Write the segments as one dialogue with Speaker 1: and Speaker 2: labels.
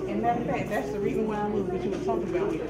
Speaker 1: And matter of fact, that's the reason why I moved, because you were talking about me.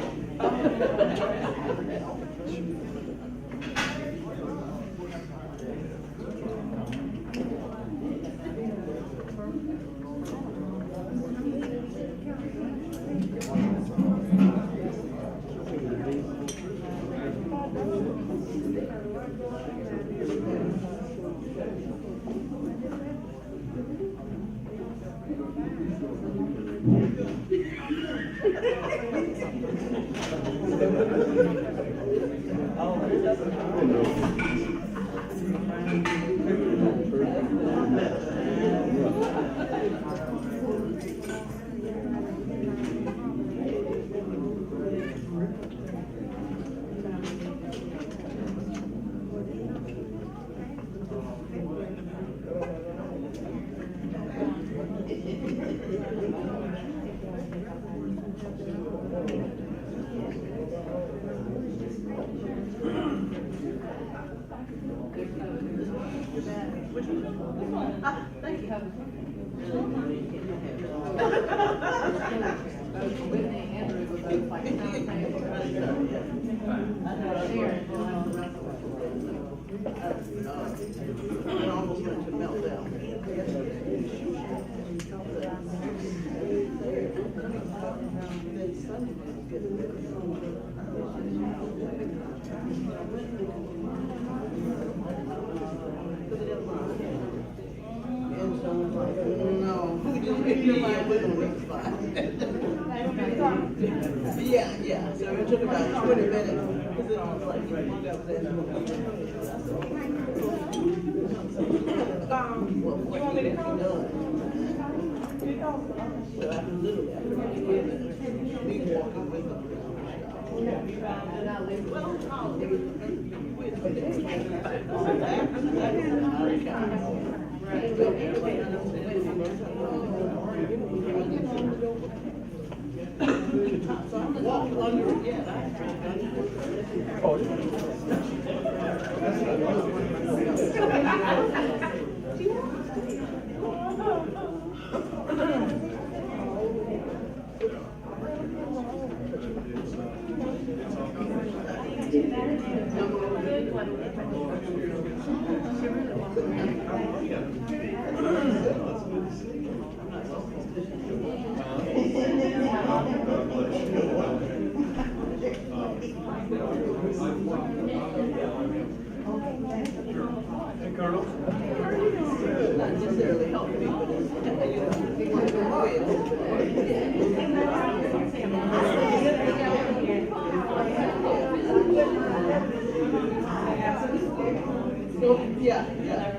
Speaker 1: Yeah, so it took about 20 minutes. Because it was like, well, you want me to come? So I can literally, me walking with them. So I'm walking under it, yeah. Not necessarily helping me, but
Speaker 2: Yeah, yeah.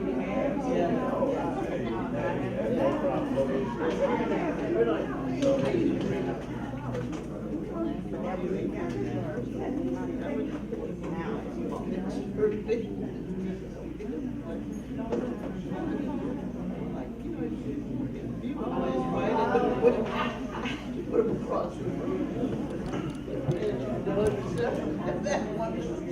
Speaker 2: Put them across. That one is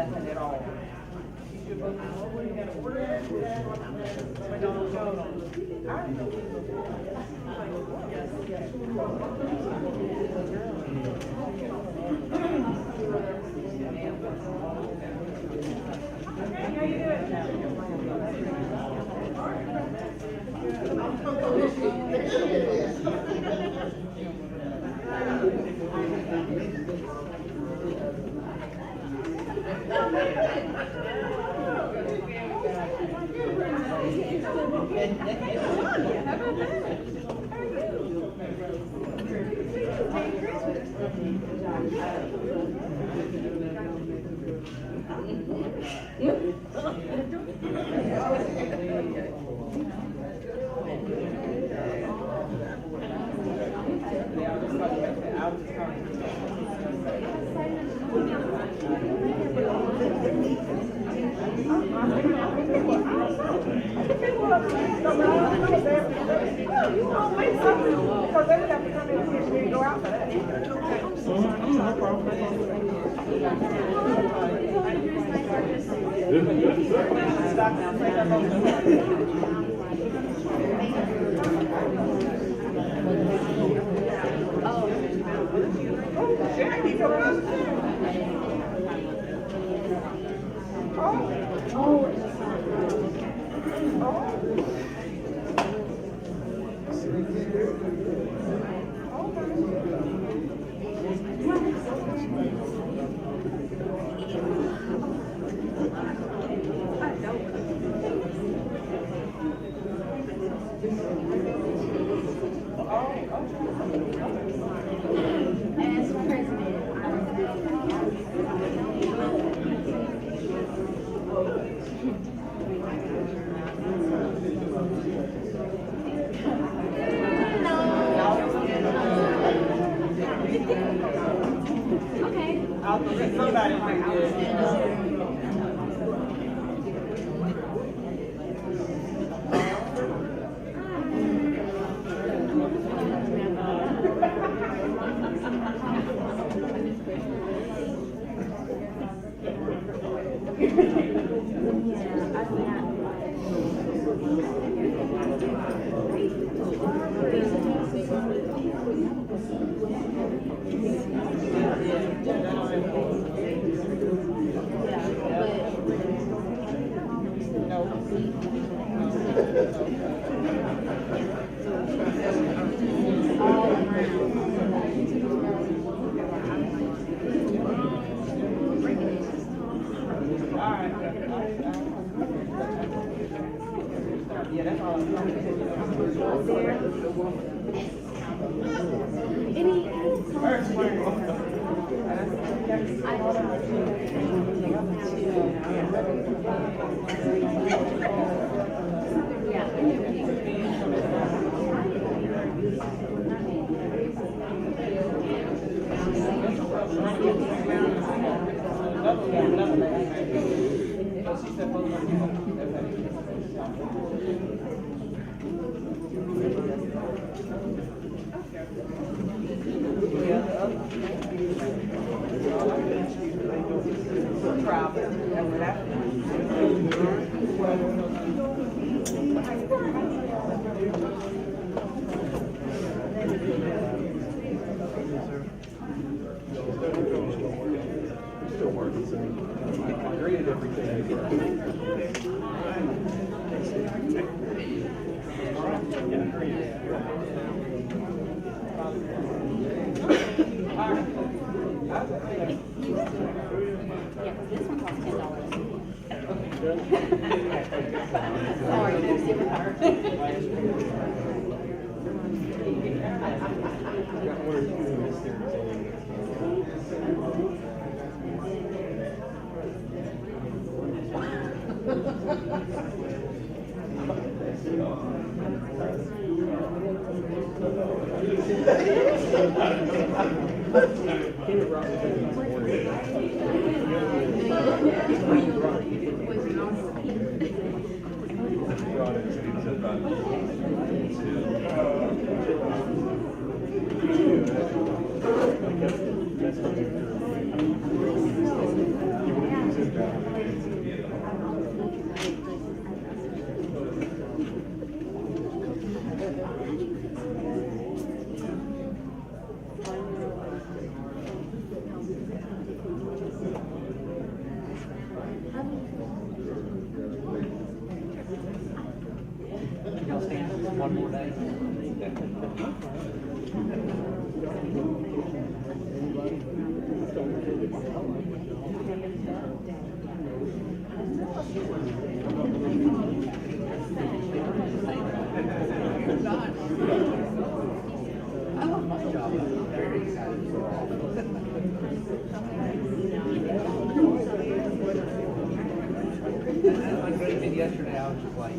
Speaker 2: nothing at all. Yeah, that's all.
Speaker 3: Still working, so I graded everything.
Speaker 4: Yeah, this one costs $10. Sorry, there's different part.
Speaker 3: Y'all stand one more day. Very excited for all. I graded it yesterday, I was just like,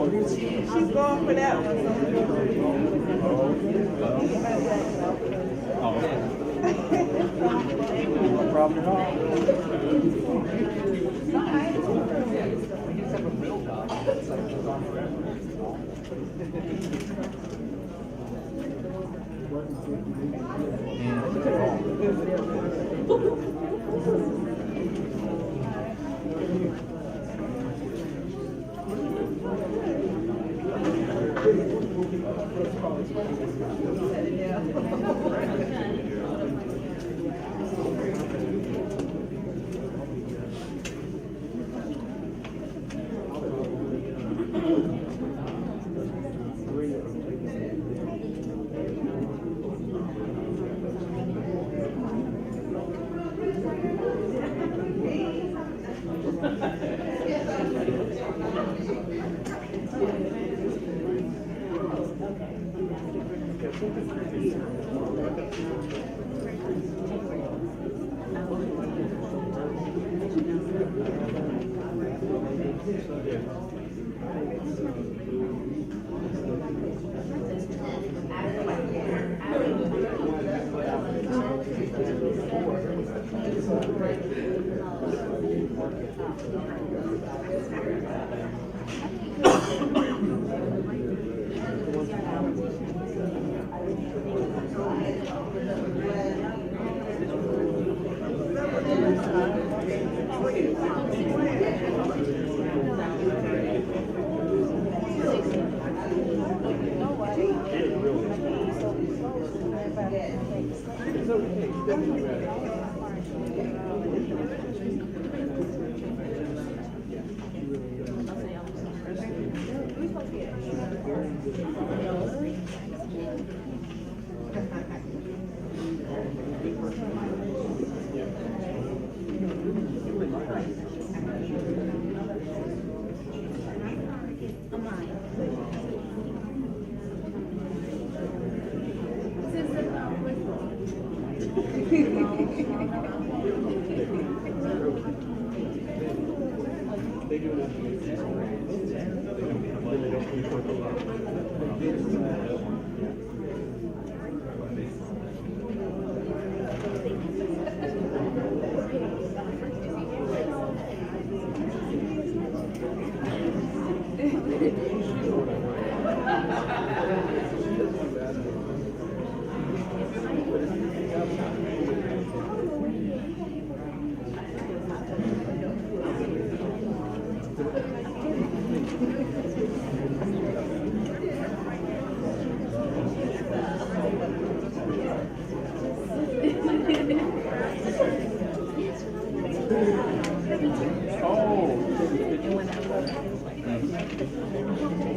Speaker 1: She's going for that one.
Speaker 3: no problem at all. We just have a real job. It's like it goes on forever. And it's wrong.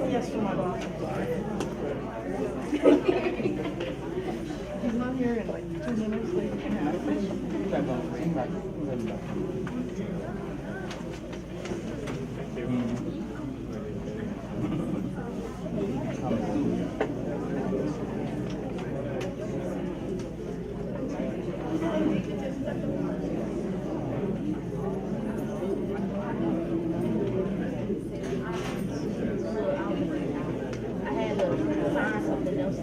Speaker 1: Yes, for my boss. He's not here in like 2 minutes, so you can have
Speaker 4: I had to find something else.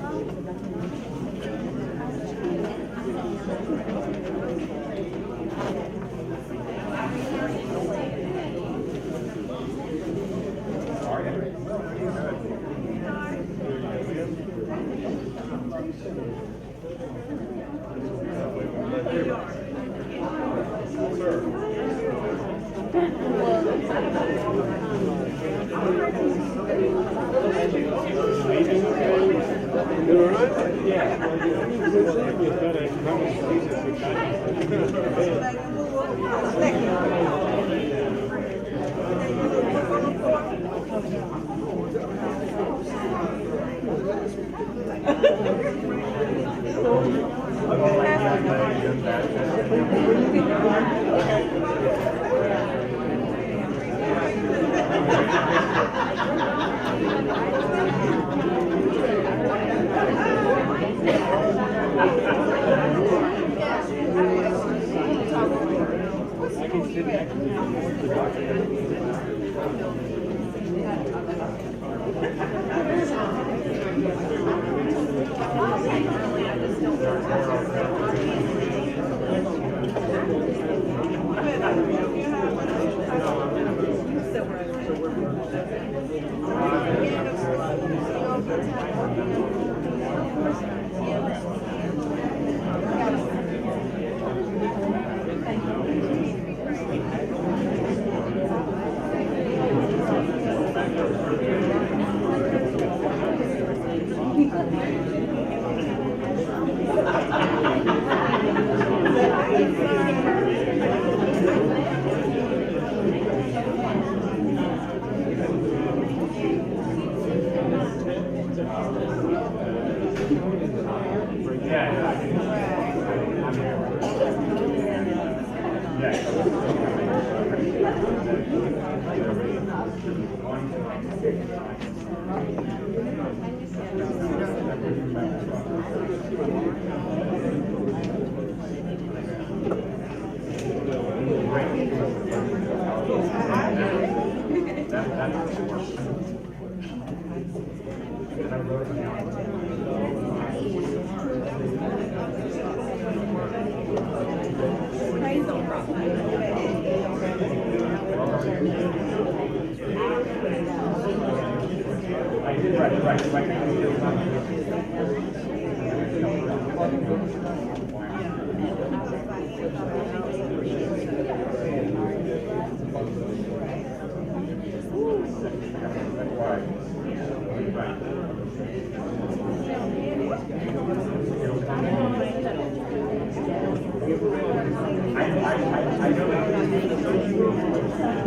Speaker 3: I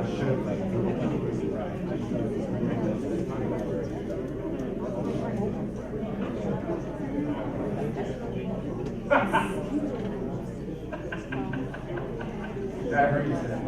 Speaker 3: should like. I heard you say that.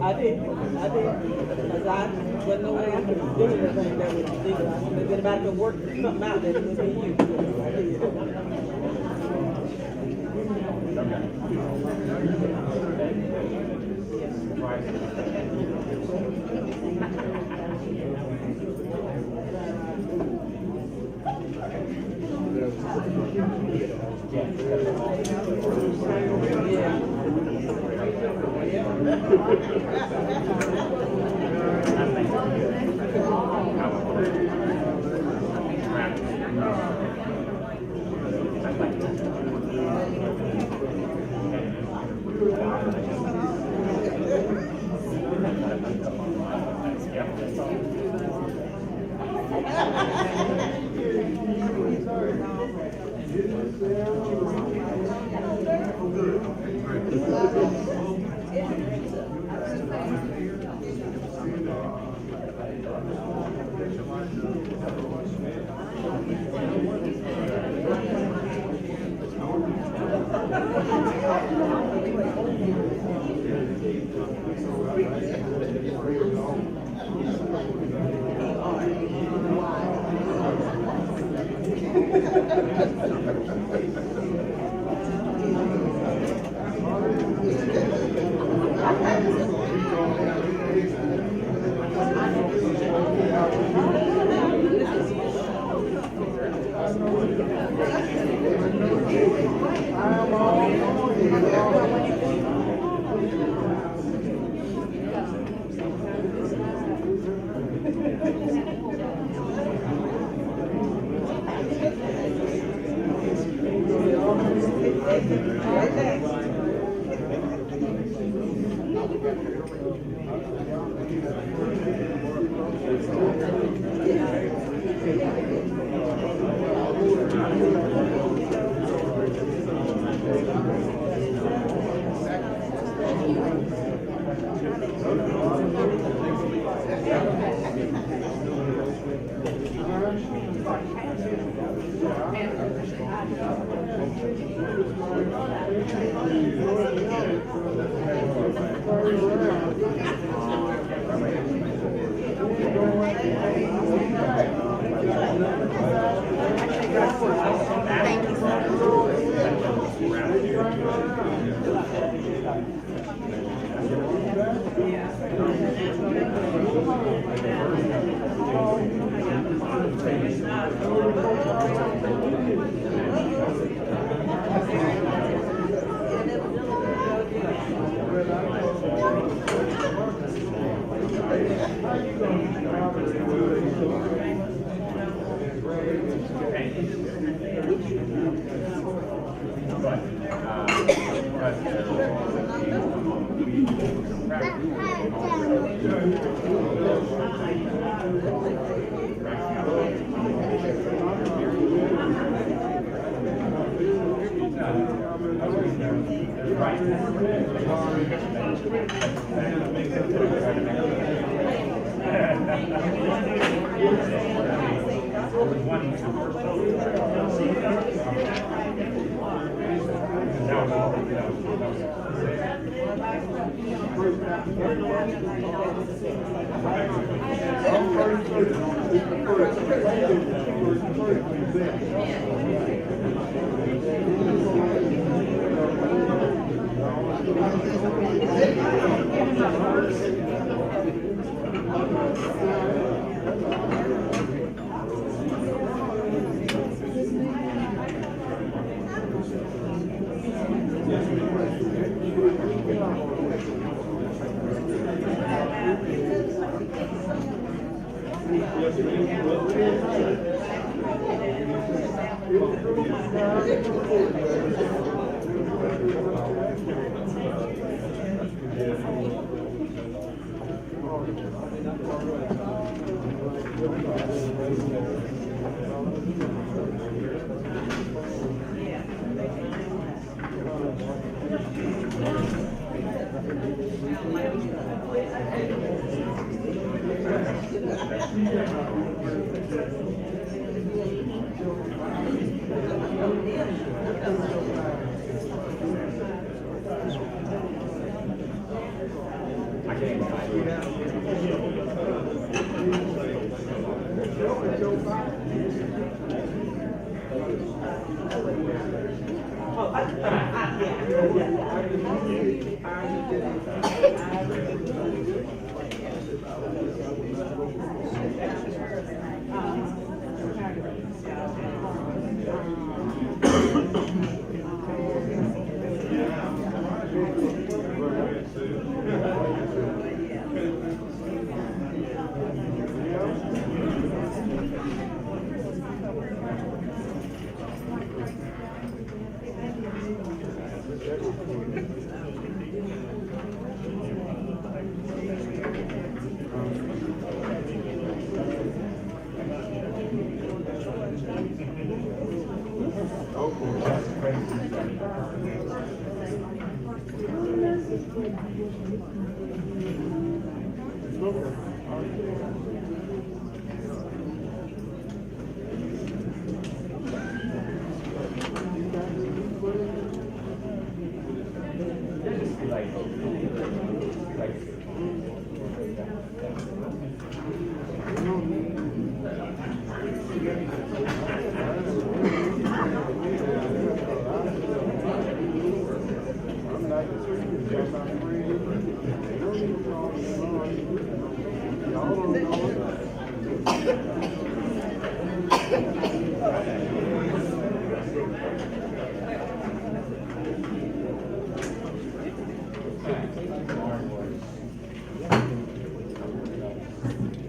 Speaker 1: I did. Because I wasn't no way I could do anything that was ridiculous. If anybody could work something out, that it would be you. I did.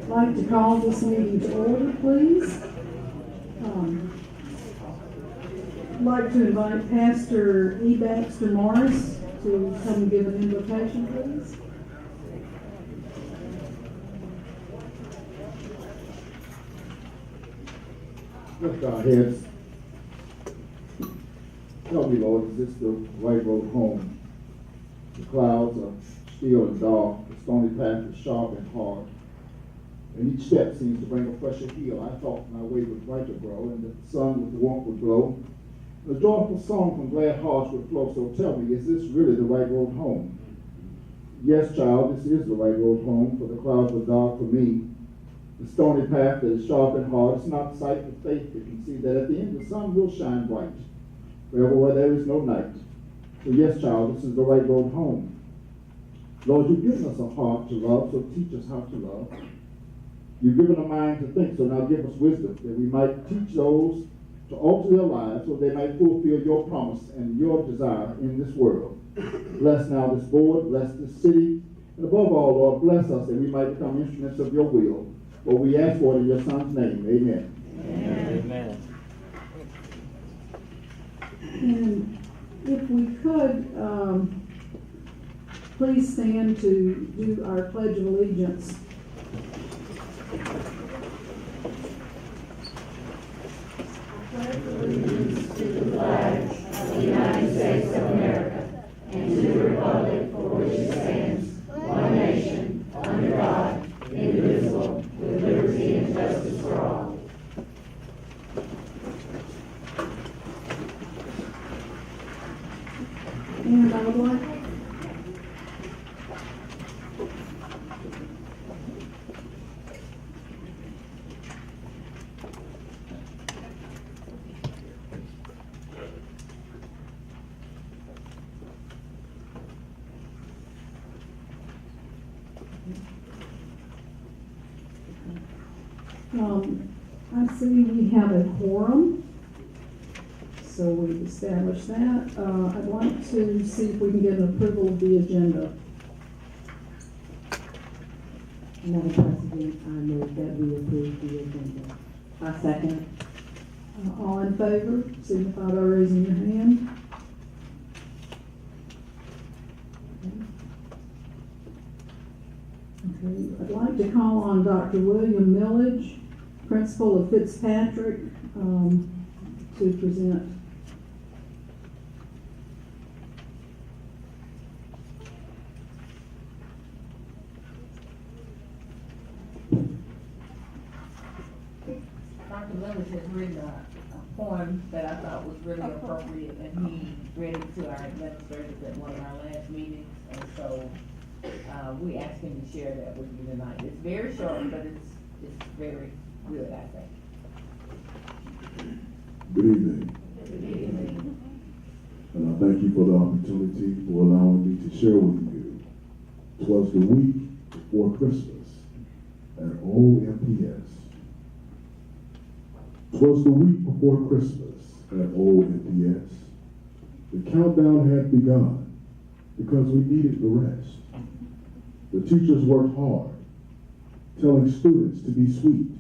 Speaker 5: I'd like to call this meeting to order, please. I'd like to invite Pastor E. Baxter Morris to come and give an invocation, please.
Speaker 6: Lift our heads. Help me, Lord, is this the right road home? The clouds are still and dark, the stony path is sharp and hard. And each step seems to bring a fresher heel. I thought my way was right to grow, and the sun with the warmth would glow. A joyful song from glad hearts would flow. So tell me, is this really the right road home? Yes, child, this is the right road home, for the clouds were dark for me. The stony path that is sharp and hard, it's not sight with faith that can see that at the end the sun will shine bright, wherever where there is no night. So yes, child, this is the right road home. Lord, you've given us a heart to love, so teach us how to love. You've given a mind to think, so now give us wisdom, that we might teach those to alter their lives, so they might fulfill your promise and your desire in this world. Bless now this board, bless this city, and above all, Lord, bless us that we might become instruments of your will. For we ask for it in your Son's name. Amen.
Speaker 3: Amen.
Speaker 5: And if we could, please stand to do our Pledge of Allegiance.
Speaker 7: Allegiance to the flag of the United States of America and to the republic for which it stands, one nation, under God, indivisible, with liberty and justice for all.
Speaker 5: And I would like I see we have a quorum, so we've established that. I'd like to see if we can get an approval of the agenda.
Speaker 8: Madam President, I move that we approve the agenda. I second.
Speaker 5: All in favor, signify by raising your hand. Okay, I'd like to call on Dr. William Millage, Principal of Fitzpatrick, to present.
Speaker 2: Dr. Lewis has written a poem that I thought was really appropriate, and he read it to our administrators at one of our last meetings, and so we asked him to share that with you tonight. It's very short, but it's very good, I think.
Speaker 9: Good evening.
Speaker 2: Good evening.
Speaker 9: And I thank you for the opportunity for allowing me to share with you. 'Twas the week before Christmas at OMPS. 'Twas the week before Christmas at OMPS. The countdown had begun because we needed the rest. The teachers worked hard, telling students to be sweet,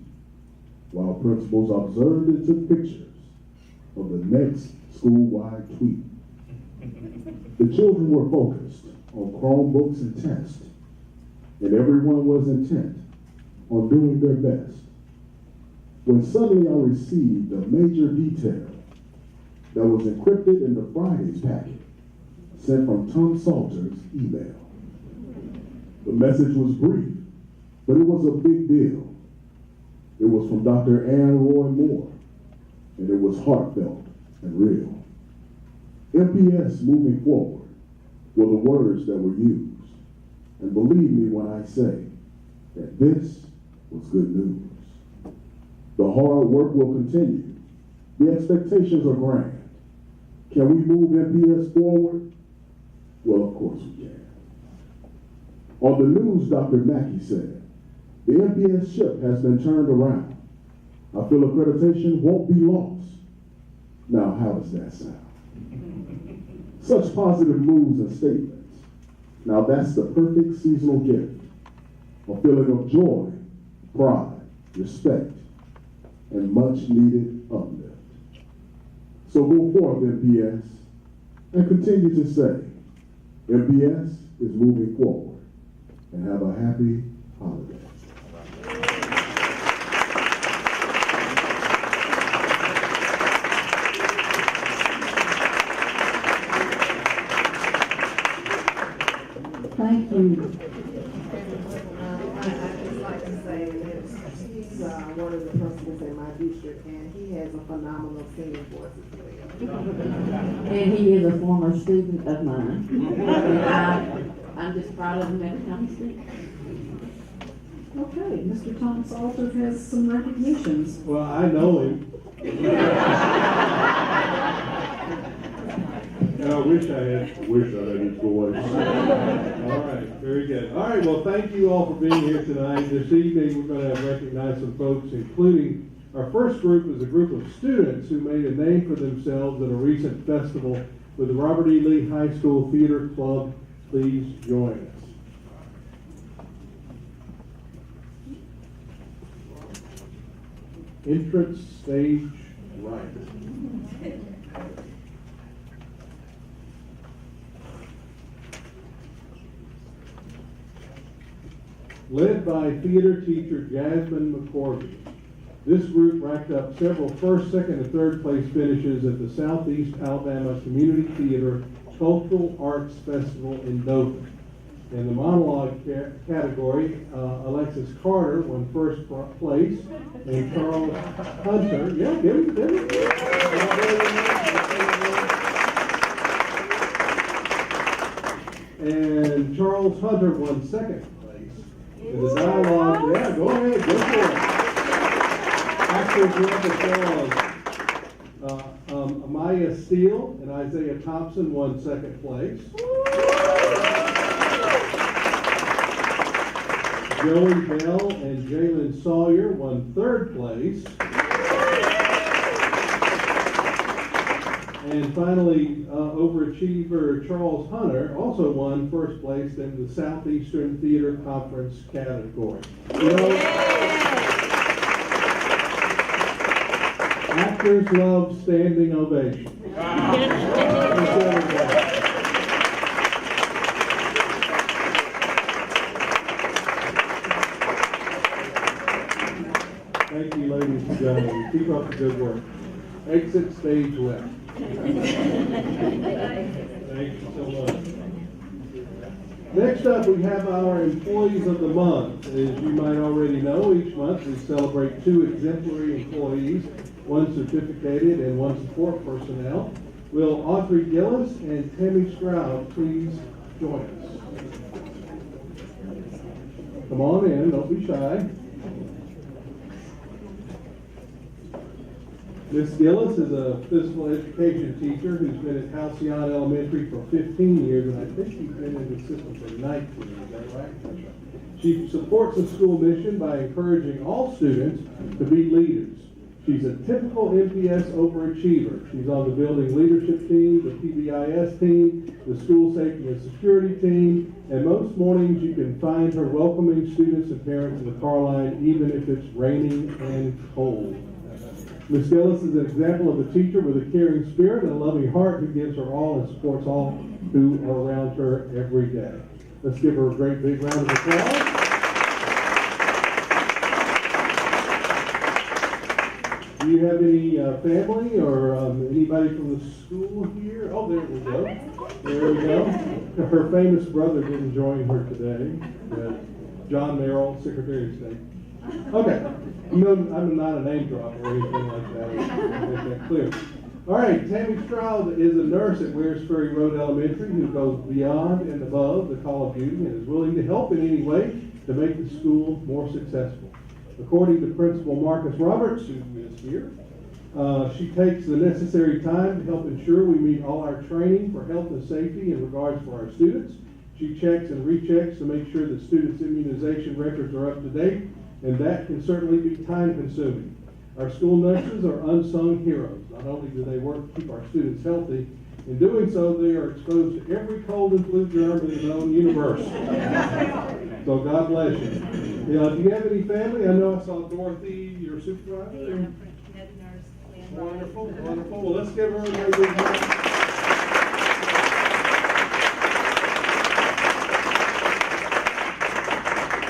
Speaker 9: while principals observed and took pictures of the next school-wide tweet. The children were focused on Chromebooks and tests, and everyone was intent on doing their best. When suddenly I received a major detail that was encrypted in the Friday's packet sent from Tom Salter's email. The message was brief, but it was a big deal. It was from Dr. Ann Roy Moore, and it was heartfelt and real. MPS moving forward were the words that were used. And believe me when I say that this was good news. The hard work will continue. The expectations are grand. Can we move MPS forward? Well, of course we can. On the news, Dr. Mackey said, the MPS ship has been turned around. I feel accreditation won't be lost. Now, how does that sound? Such positive moves and statements. Now, that's the perfect seasonal gift. A feeling of joy, pride, respect, and much needed uplift. So go forth, MPS, and continue to say, MPS is moving forward, and have a happy holiday.
Speaker 5: Thank you.
Speaker 1: I'd just like
Speaker 10: to say that he's one of the principals in my district, and he has a phenomenal singing voice as well.
Speaker 8: And he is a former student of mine. And I'm just proud of him every time he speaks.
Speaker 5: Okay, Mr. Thomas Alter has some recognitions.
Speaker 11: Well, I know him. And I wish I had his voice. All right, very good. All right, well, thank you all for being here tonight. This evening, we're going to recognize some folks, including our first group is a group of students who made a name for themselves at a recent festival with the Robert E. Lee High School Theater Club. Please join us. Entrance stage right. Led by theater teacher Jasmine McCorvey. This group racked up several first, second, and third place finishes at the Southeast Alabama Community Theater Cultural Arts Festival in Dothan. In the monologue category, Alexis Carter won first place, and Charles Hunter, yeah, give him. And Charles Hunter won second place. In the dialogue, yeah, go ahead, go for it. Actors applause. Amaya Steele and Isaiah Thompson won second place. Joey Bell and Jalen Sawyer won third place. And finally, overachiever Charles Hunter also won first place in the Southeastern Theater Conference category. You know, actors love standing ovation. Thank you, ladies and gentlemen. Keep up the good work. Exit stage left. Thank you so much. Next up, we have our Employees of the Month. As you might already know, each month we celebrate 2 exemplary employees, one certificated and one support personnel. Will Audrey Gillis and Tammy Stroud please join us? Come on in, don't be shy. Ms. Gillis is a physical education teacher who's been at Halcyon Elementary for 15 years, and I think she's been in the system for 19, is that right? She supports the school mission by encouraging all students to be leaders. She's a typical MPS overachiever. She's on the building leadership team, the PBIS team, the school safety and security team, and most mornings you can find her welcoming students and parents in the car line, even if it's raining and cold. Ms. Gillis is an example of a teacher with a caring spirit and a loving heart who gives her all and supports all who are around her every day. Let's give her a great big round of applause. Do you have any family or anybody from the school here? Oh, there we go. There we go. Her famous brother didn't join her today. John Merrill, Secretary of State. Okay. No, I'm not a name drop or anything like that. I'll make that clear. All right, Tammy Stroud is a nurse at Wears Ferry Road Elementary who goes beyond and above the call of duty and is willing to help in any way to make the school more successful. According to Principal Marcus Roberts, who is here, she takes the necessary time to help ensure we meet all our training for health and safety in regards for our students. She checks and rechecks to make sure that students' immunization records are up to date, and that can certainly be time-consuming. Our school nurses are unsung heroes. Not only do they work to keep our students healthy, in doing so, they are exposed to every cold and flu germ in the known universe. So God bless you. Do you have any family? I know I saw Dorothy, your supervisor. Wonderful, wonderful. Well, let's give her a very big hand.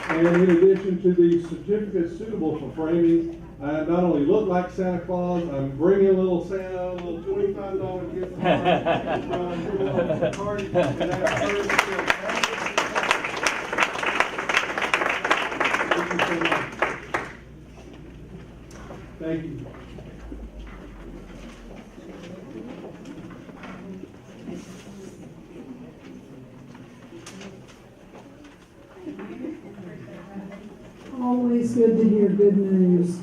Speaker 11: And in addition to the certificates suitable for framing, I not only look like Santa Claus, I'm bringing a little Santa, a little $25 gift card. you so much. Thank you.
Speaker 5: Always good to hear good news.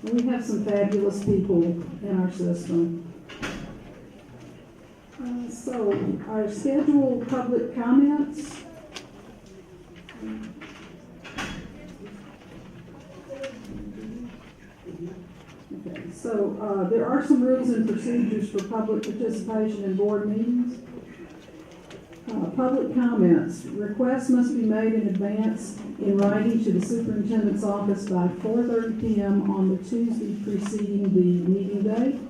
Speaker 5: We have some fabulous people in our system. So, our scheduled public comments. Okay, so there are some rules and procedures for public participation in board meetings. Public comments. Requests must be made in advance in writing to the superintendent's office by 4:30 p.m. on the Tuesday preceding the meeting date.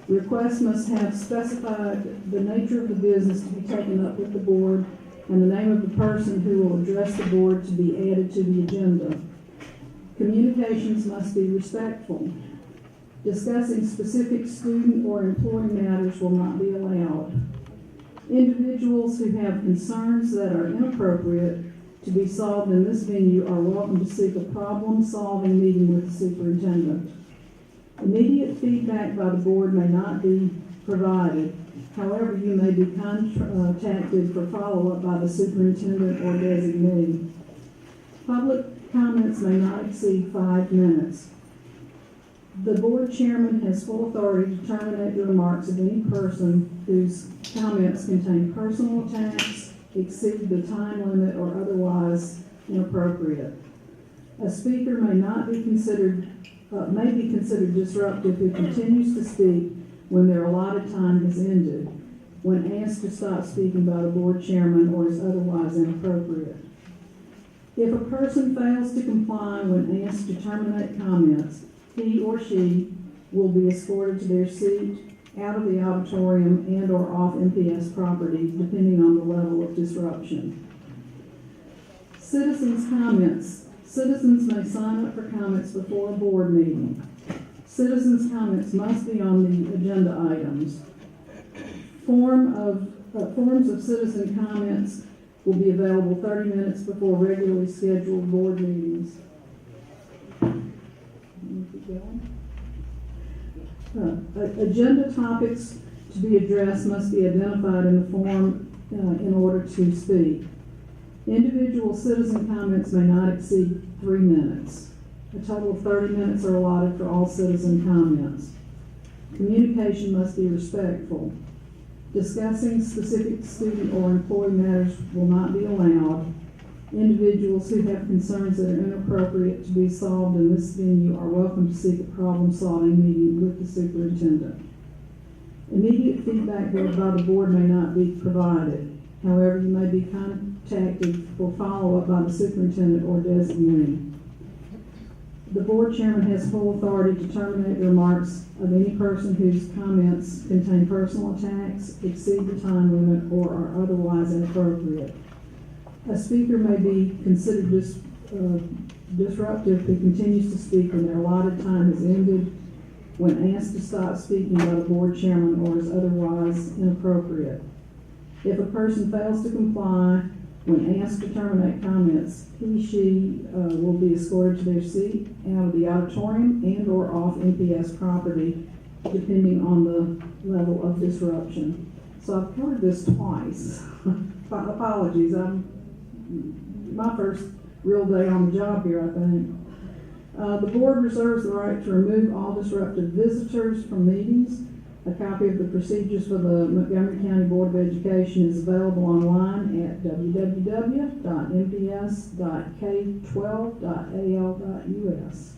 Speaker 5: Requests must have specified the nature of the business to be taken up with the board and the name of the person who will address the board to be added to the agenda. Communications must be respectful. Discussing specific student or employee matters will not be allowed. Individuals who have concerns that are inappropriate to be solved in this venue are welcome to seek a problem-solving meeting with the superintendent. Immediate feedback by the board may not be provided. However, you may be contacted for follow-up by the superintendent or designee. Public comments may not exceed 5 minutes. The board chairman has full authority to terminate the remarks of any person whose comments contain personal attacks, exceed the time limit, or otherwise inappropriate. A speaker may be considered disruptive who continues to speak when their allotted time has ended, when asked to stop speaking by the board chairman, or is otherwise inappropriate. If a person fails to comply when asked to terminate comments, he or she will be escorted to their seat, out of the auditorium, and or off MPS property, depending on the level of disruption. Citizens' comments. Citizens may sign up for comments before a board meeting. Citizens' comments must be on the agenda items. Forms of citizen comments will be available 30 minutes before regularly scheduled board meetings. Agenda topics to be addressed must be identified in the form in order to speak. Individual citizen comments may not exceed 3 minutes. A total of 30 minutes are allotted for all citizen comments. Communication must be respectful. Discussing specific student or employee matters will not be allowed. Individuals who have concerns that are inappropriate to be solved in this venue are welcome to seek a problem-solving meeting with the superintendent. Immediate feedback by the board may not be provided. However, you may be contacted for follow-up by the superintendent or designee. The board chairman has full authority to terminate the remarks of any person whose comments contain personal attacks, exceed the time limit, or are otherwise inappropriate. A speaker may be considered disruptive who continues to speak when their allotted time has ended, when asked to stop speaking by the board chairman, or is otherwise inappropriate. If a person fails to comply when asked to terminate comments, she will be escorted to their seat, out of the auditorium, and or off MPS property, depending on the level of disruption. So I've covered this twice. Apologies, my first real day on the job here, I think. The board reserves the right to remove all disruptive visitors from meetings. A copy of the procedures for the Montgomery County Board of Education is available online at www.mps.k12.al.us.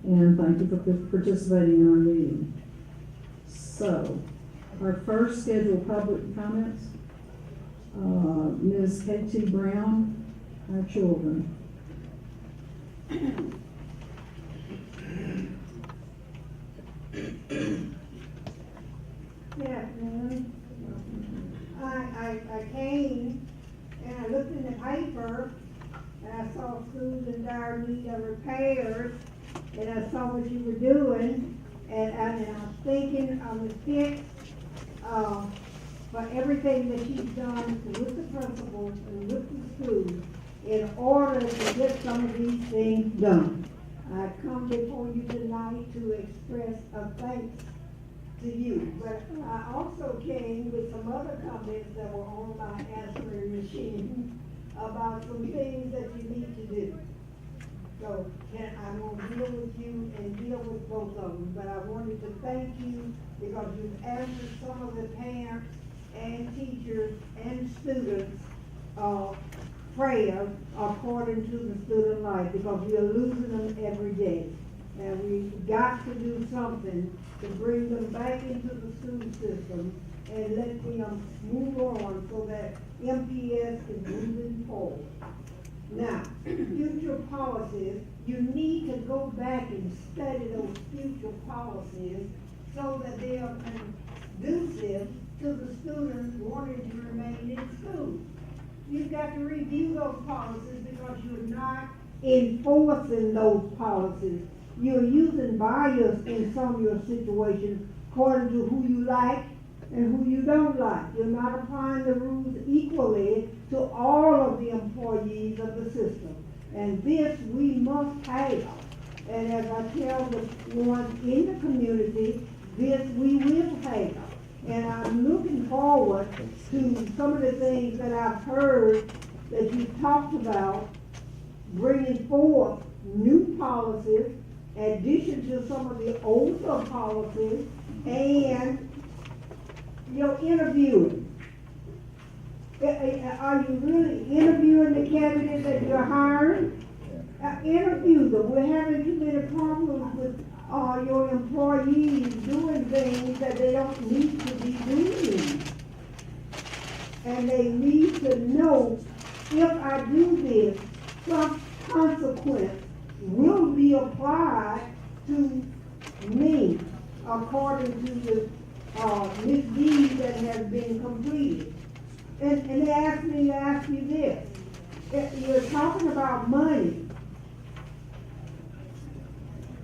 Speaker 5: And thank you for participating in our meeting. So, our first scheduled public comments, Ms. K.T. Brown, our children.
Speaker 12: Good afternoon. I came and I looked in the paper and I saw schools in dire need of repairs and I saw what you were doing and I was thinking on the fix for everything that you've done with the principals and with the schools. in order to get some of these things done. I come before you tonight to express a thanks to you, but I also came with some other comments that were on my answering machine about some things that you need to do. So I'm gonna deal with you and deal with both of them, but I wanted to thank you because you've answered some of the parents and teachers and students' prayers according to the student life, because we are losing them every day. And we've got to do something to bring them back into the school system and let them move on so that MPS is moving forward. Now, future policies, you need to go back and study those future policies so that they are conducive to the students wanting to remain in school. You've got to review those policies because you're not enforcing those policies. You're using bias in some of your situations according to who you like and who you don't like. You're not applying the rules equally to all of the employees of the system. And this we must have. And as I tell the ones in the community, this we will have. And I'm looking forward to some of the things that I've heard that you've talked about, bringing forth new policies, in addition to some of the older policies, and your interviewing. Are you really interviewing the candidates that you're hiring? Interview them. We're having too many problems with your employees doing things that they don't need to be doing. And they need to know, if I do this, some consequence will be applied to me according to the misdeed that has been completed. And they asked me to ask you this. You're talking about money.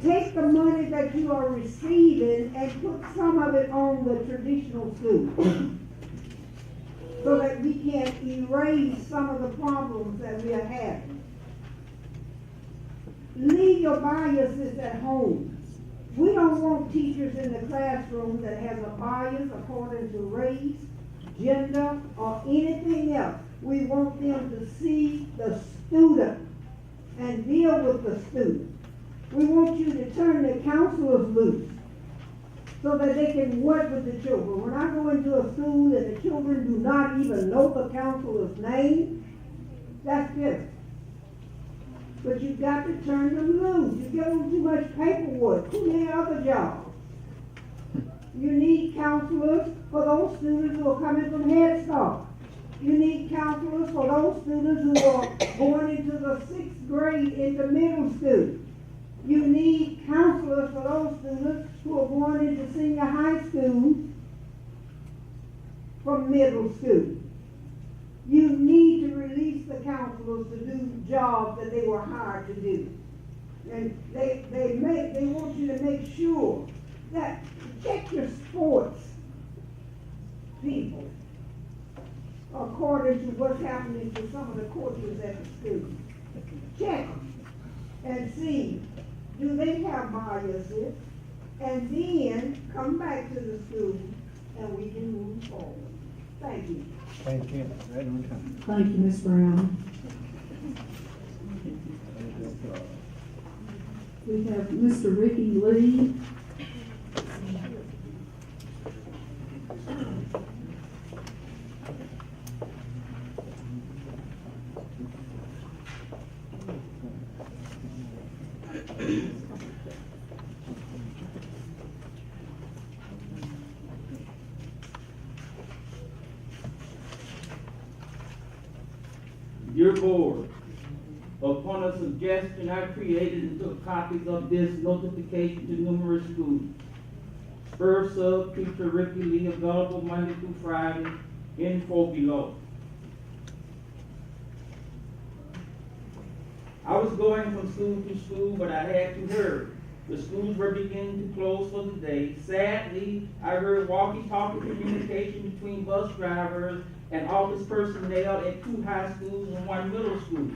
Speaker 12: Take the money that you are receiving and put some of it on the traditional school so that we can erase some of the problems that we are having. Leave your biases at home. We don't want teachers in the classroom that has a bias according to race, gender, or anything else. We want them to see the student and deal with the student. We want you to turn the counselors loose so that they can work with the children. When I go into a school and the children do not even know the counselor's name, that's different. But you've got to turn them loose. You give them too much paperwork, too many other jobs. You need counselors for those students who are coming from Head Start. You need counselors for those students who are going into the 6th grade into middle school. You need counselors for those students who are going into senior high school from middle school. You need to release the counselors to do jobs that they were hired to do. And they want you to make sure that check your sports people according to what's happening to some of the coaches at the school. Check them and see, do they have biases? And then come back to the school and we can move forward. Thank you.
Speaker 3: Thank you. Right on time.
Speaker 5: Thank you, Ms. Brown. We have Mr. Ricky Lee.
Speaker 13: Dear Board, upon a suggestion, I created and took copies of this notification to numerous schools. First of Teacher Ricky Lee, available Monday through Friday, info below. I was going from school to school, but I had to hurry. The schools were beginning to close for the day. Sadly, I heard walkie-talkie communication between bus drivers and office personnel at 2 high schools and 1 middle school.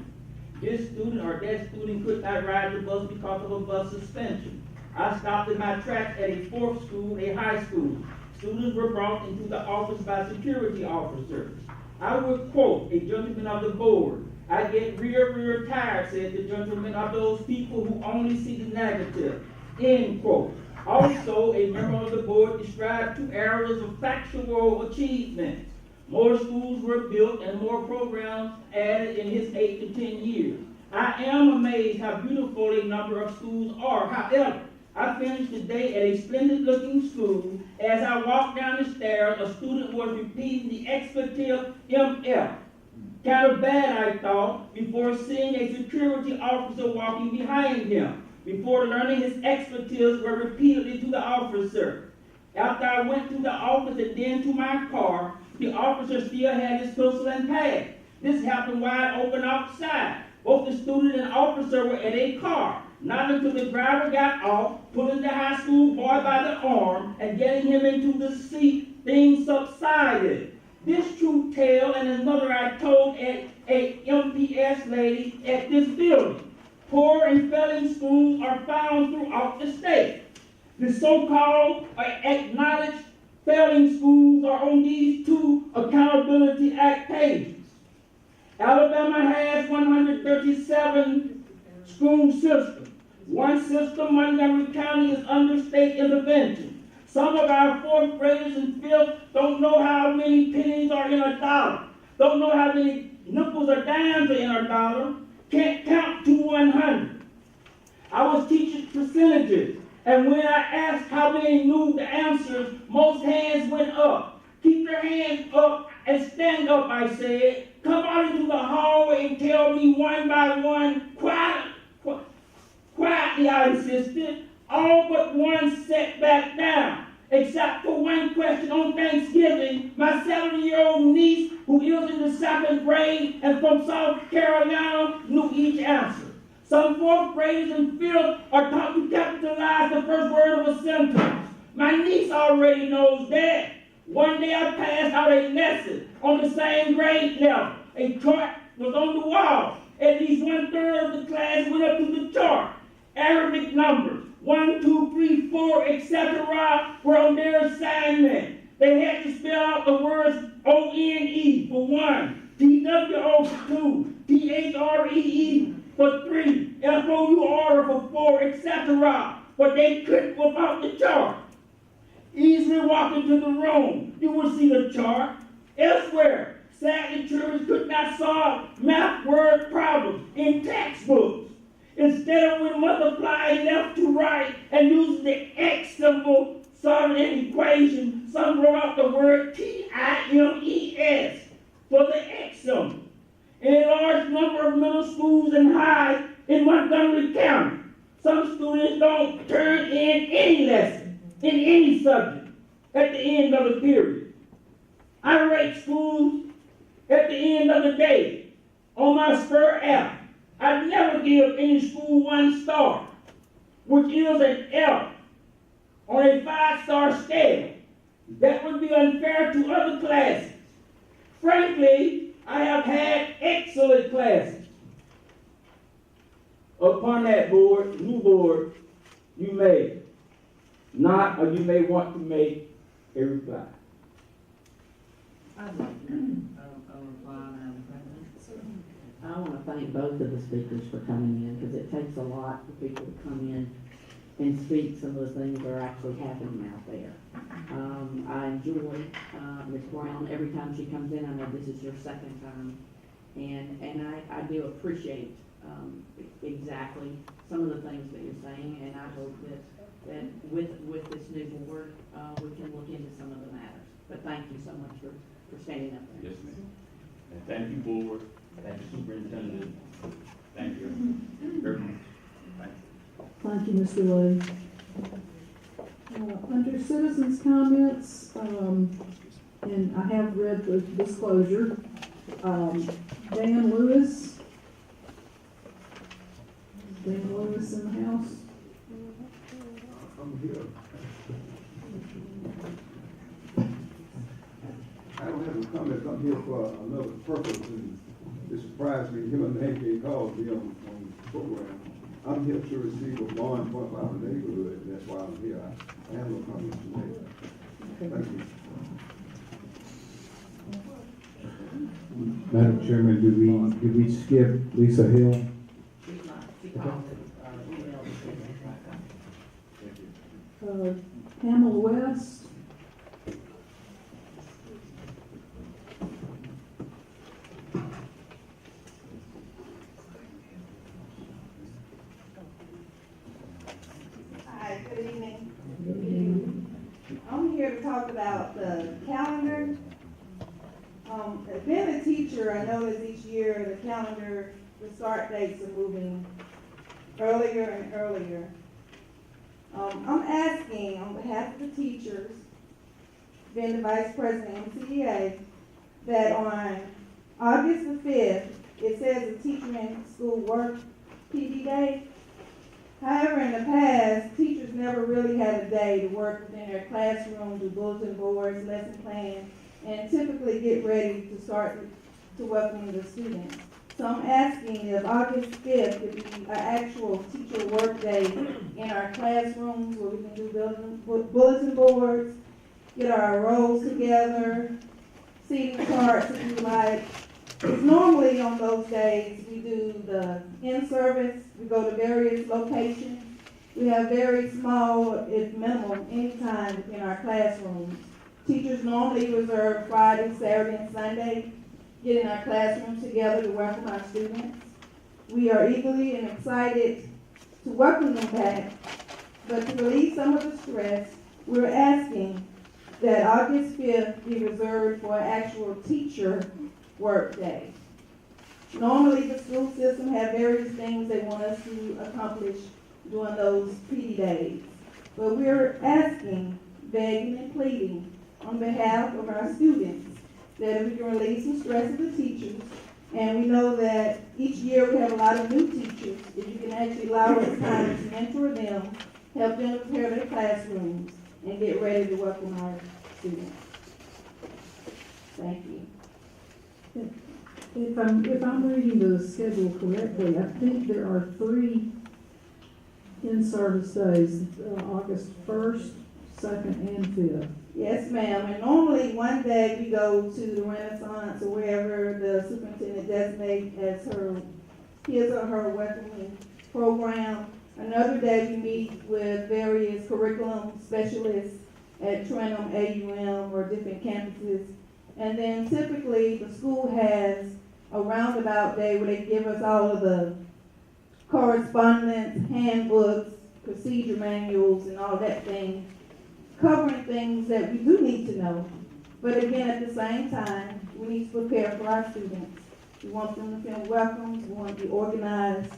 Speaker 13: This student or that student could not ride the bus because of a bus suspension. I stopped in my tracks at a fourth school, a high school. Students were brought into the office by security officers. I would quote a gentleman of the board, "I get real tired," said the gentleman, "of those people who only see the negative," end quote. Also, a member of the board described 2 areas of factual achievements. More schools were built and more programs added in his 8 to 10 years. I am amazed how beautiful a number of schools are. However, I finished the day at a splendid looking school. As I walked down the stairs, a student was repeating the expletive MF. Kind of bad, I thought, before seeing a security officer walking behind him, before learning his expletives were repeatedly to the officer. After I went to the office and then to my car, the officer still had his pencil and pad. This happened wide open outside. Both the student and officer were in a car. Not until the driver got off, pulling the high school boy by the arm and getting him into the seat, things subsided. This true tale and another I told at a MPS lady at this building. Poor and failing schools are found throughout the state. The so-called acknowledged failing schools are on these 2 Accountability Act pages. Alabama has 137 school systems. One system, Montgomery County, is under state intervention. Some of our 4th graders and 5th don't know how many pennies are in a dollar. Don't know how many nickels or dimes are in a dollar. Can't count to 100. I was teaching percentages, and when I asked how many knew the answers, most hands went up. Keep your hands up and stand up, I said. Come out into the hallway and tell me one by one, quietly, I insisted. All but one sat back down, except for one question on Thanksgiving. My 70-year-old niece, who is in the 2nd grade and from South Carolina, knew each answer. Some 4th graders and 5th are taught to capitalize the first word of a sentence. My niece already knows that. One day I passed out a lesson on the same grade level. A chart was on the wall. At least 1/3 of the class went up to the chart. Arabic numbers, 1, 2, 3, 4, etc. were on their assignment. They had to spell out the words O-N-E for 1, T-W-O for 2, T-H-R-E-E for 3, F-O-U-R for 4, etc. But they couldn't whip out the chart. Easily walk into the room, you will see the chart. Elsewhere, sadly, children could not solve math word problems in textbooks. Instead of when multiplying left to right and using the X symbol, solving an equation, some wrote out the word T-I-M-E-S for the X symbol. In a large number of middle schools and high in Montgomery County, some students don't turn in any lesson, in any subject, at the end of the period. I rate schools at the end of the day on my Spur app. I never give any school 1 star, which is an F on a 5-star scale. That would be unfair to other classes. Frankly, I have had excellent classes. Upon that board, new board, you may not, or you may want to make a reply.
Speaker 8: I'd like to reply, Madam President. I want to thank both of the speakers for coming in, because it takes a lot for people to come in and speak some of the things that are actually happening out there. I enjoy Ms. Brown. Every time she comes in, I know this is your 2nd time, and I do appreciate exactly some of the things that you're saying, and I hope that with this new board, we can look into some of the matters. But thank you so much for standing up there.
Speaker 13: Yes, ma'am. And thank you, board. Thank you, superintendent. Thank you very much. Thank you.
Speaker 5: Thank you, Mr. Lee. Under citizens' comments, and I have read the disclosure, Dan Lewis. Dan Lewis in the house.
Speaker 14: I'm here. I don't have a comment. I'm here for another purpose. And it surprised me, him and Hank called me on the program. I'm here to receive a bond from our neighborhood, and that's why I'm here. I have no comments to make. Thank you.
Speaker 15: Madam Chairman, did we skip Lisa Hill?
Speaker 2: She's not, she called it, emailed it.
Speaker 5: Pamela West.
Speaker 16: Hi, good evening. I'm here to talk about the calendar. Being a teacher, I notice each year the calendar, the start dates are moving earlier and earlier. I'm asking on behalf of the teachers, being the Vice President of MCEA, that on August the 5th, it says a teacher in school work PD day. However, in the past, teachers never really had a day to work within their classroom, do bulletin boards, lesson plans, and typically get ready to start to welcome the students. So I'm asking if August 5th could be an actual teacher work day in our classrooms where we can do bulletin boards, get our roles together, seating charts if you like. Because normally on those days we do the in-service, we go to various locations. We have very small, if minimal, any time within our classrooms. Teachers normally reserve Friday, Saturday, and Sunday, getting our classrooms together to welcome our students. We are eagerly and excited to welcome them back, but to relieve some of the stress, we're asking that August 5th be reserved for an actual teacher work day. Normally, the school system have various things they want us to accomplish during those PD days, but we're asking, begging, and pleading on behalf of our students that if we can relieve some stress of the teachers, and we know that each year we have a lot of new teachers, if you can actually allow us time to mentor them, help them prepare their classrooms, and get ready to welcome our students. Thank you.
Speaker 5: If I'm reading the schedule correctly, I think there are 3 in-service days, August 1st, 2nd, and 5th.
Speaker 16: Yes, ma'am. And normally one day we go to the Renaissance or wherever the superintendent designates as his or her welcoming program. Another day we meet with various curriculum specialists at Trenum, AUM, or different campuses. And then typically the school has a roundabout day where they give us all of the correspondence, handbooks, procedure manuals, and all that thing, covering things that we do need to know. But again, at the same time, we need to prepare for our students. We want them to feel welcome, we want to be organized,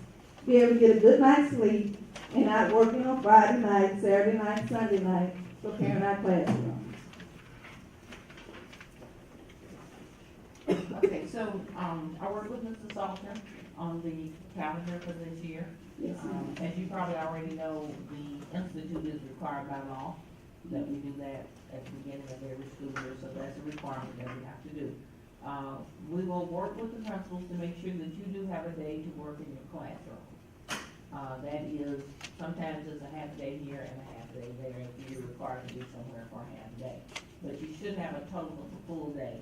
Speaker 16: be able to get a good night's sleep, and not working on Friday night, Saturday night, Sunday night, preparing our classrooms.
Speaker 2: Okay, so, I work with Mrs. Salter on the calendar for this year.
Speaker 16: Yes, ma'am.
Speaker 2: As you probably already know, the institute is required by law that we do that at the beginning of every school year, so that's a requirement that we have to do. We will work with the principals to make sure that you do have a day to work in your classroom. That is, sometimes it's a half day here and a half day there if you're required to be somewhere for a half day. But you should have a total of a full day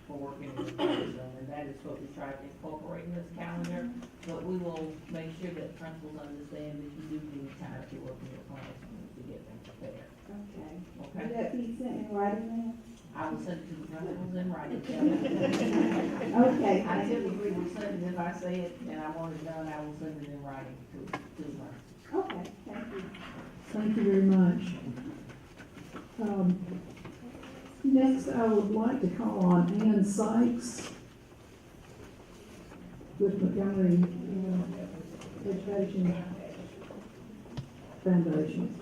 Speaker 2: for working in your classroom, and that is what we try to incorporate in this calendar. But we will make sure that principals understand that you do need time to work in your classroom to get them prepared.
Speaker 16: Okay.
Speaker 2: Okay.
Speaker 16: Will that be sent in writing then?
Speaker 2: I will send it to the principals in writing.
Speaker 16: Okay.
Speaker 2: I typically will send it, if I say it and I want it done, I will send it in writing to her.
Speaker 16: Okay, thank you.
Speaker 5: Thank you very much. Next, I would like to call on Ann Sykes with Montgomery Education Foundation.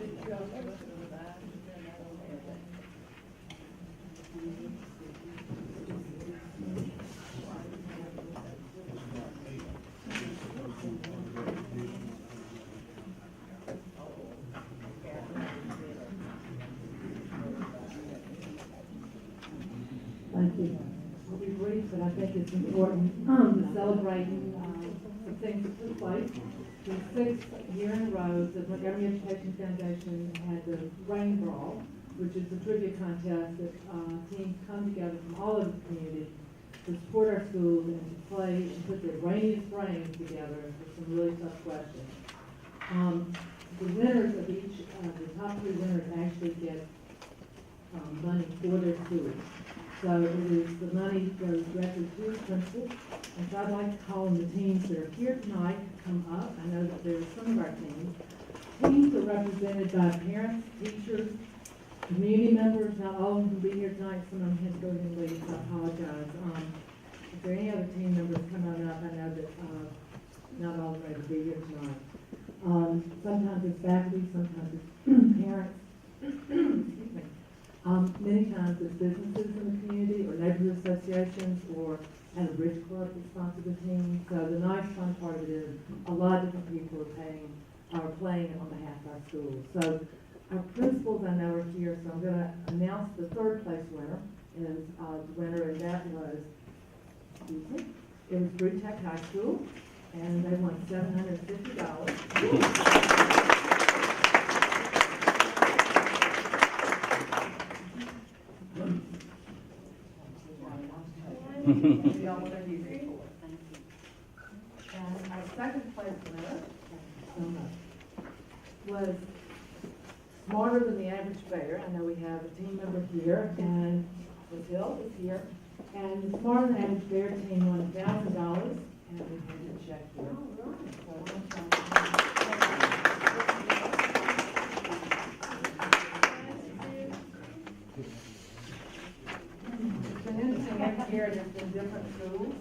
Speaker 5: Thank you. We'll be brief
Speaker 17: but I think it's important to celebrate the things that took place. The 6th year in a row, the Montgomery Education Foundation had the Rain Brawl, which is a trivia contest that teams come together from all over the community to support our schools and to play and put their brainiest brains together for some really tough questions. The winners of each, the top 3 winners actually get money for their schools. So it is, the money goes directly to the principals. And so I'd like to call on the teams that are here tonight to come up. I know that there's some of our teams. Teams are represented by parents, teachers, community members. Not all of them can be here tonight. Some of them had to go ahead and leave, so I apologize. If there are any other team members coming up, I know that not all of them are able to be here tonight. Sometimes it's faculty, sometimes it's parents. Excuse me. Many times it's businesses in the community or neighborhood associations or at a bridge club that sponsor the team. So the nice fun part of it is a lot of different people are playing on behalf of our schools. So our principals I know are here, so I'm going to announce the 3rd place winner is the winner, and that was, excuse me, it was Brew Tech High School, and they won $750. Y'all want to be there for it. And our 2nd place winner was Smarter Than the Average Bear. I know we have a team member here, and Brazil is here. And the Smarter Than the Average Bear team won $1,000, and we have a check here. Every year there's been different schools.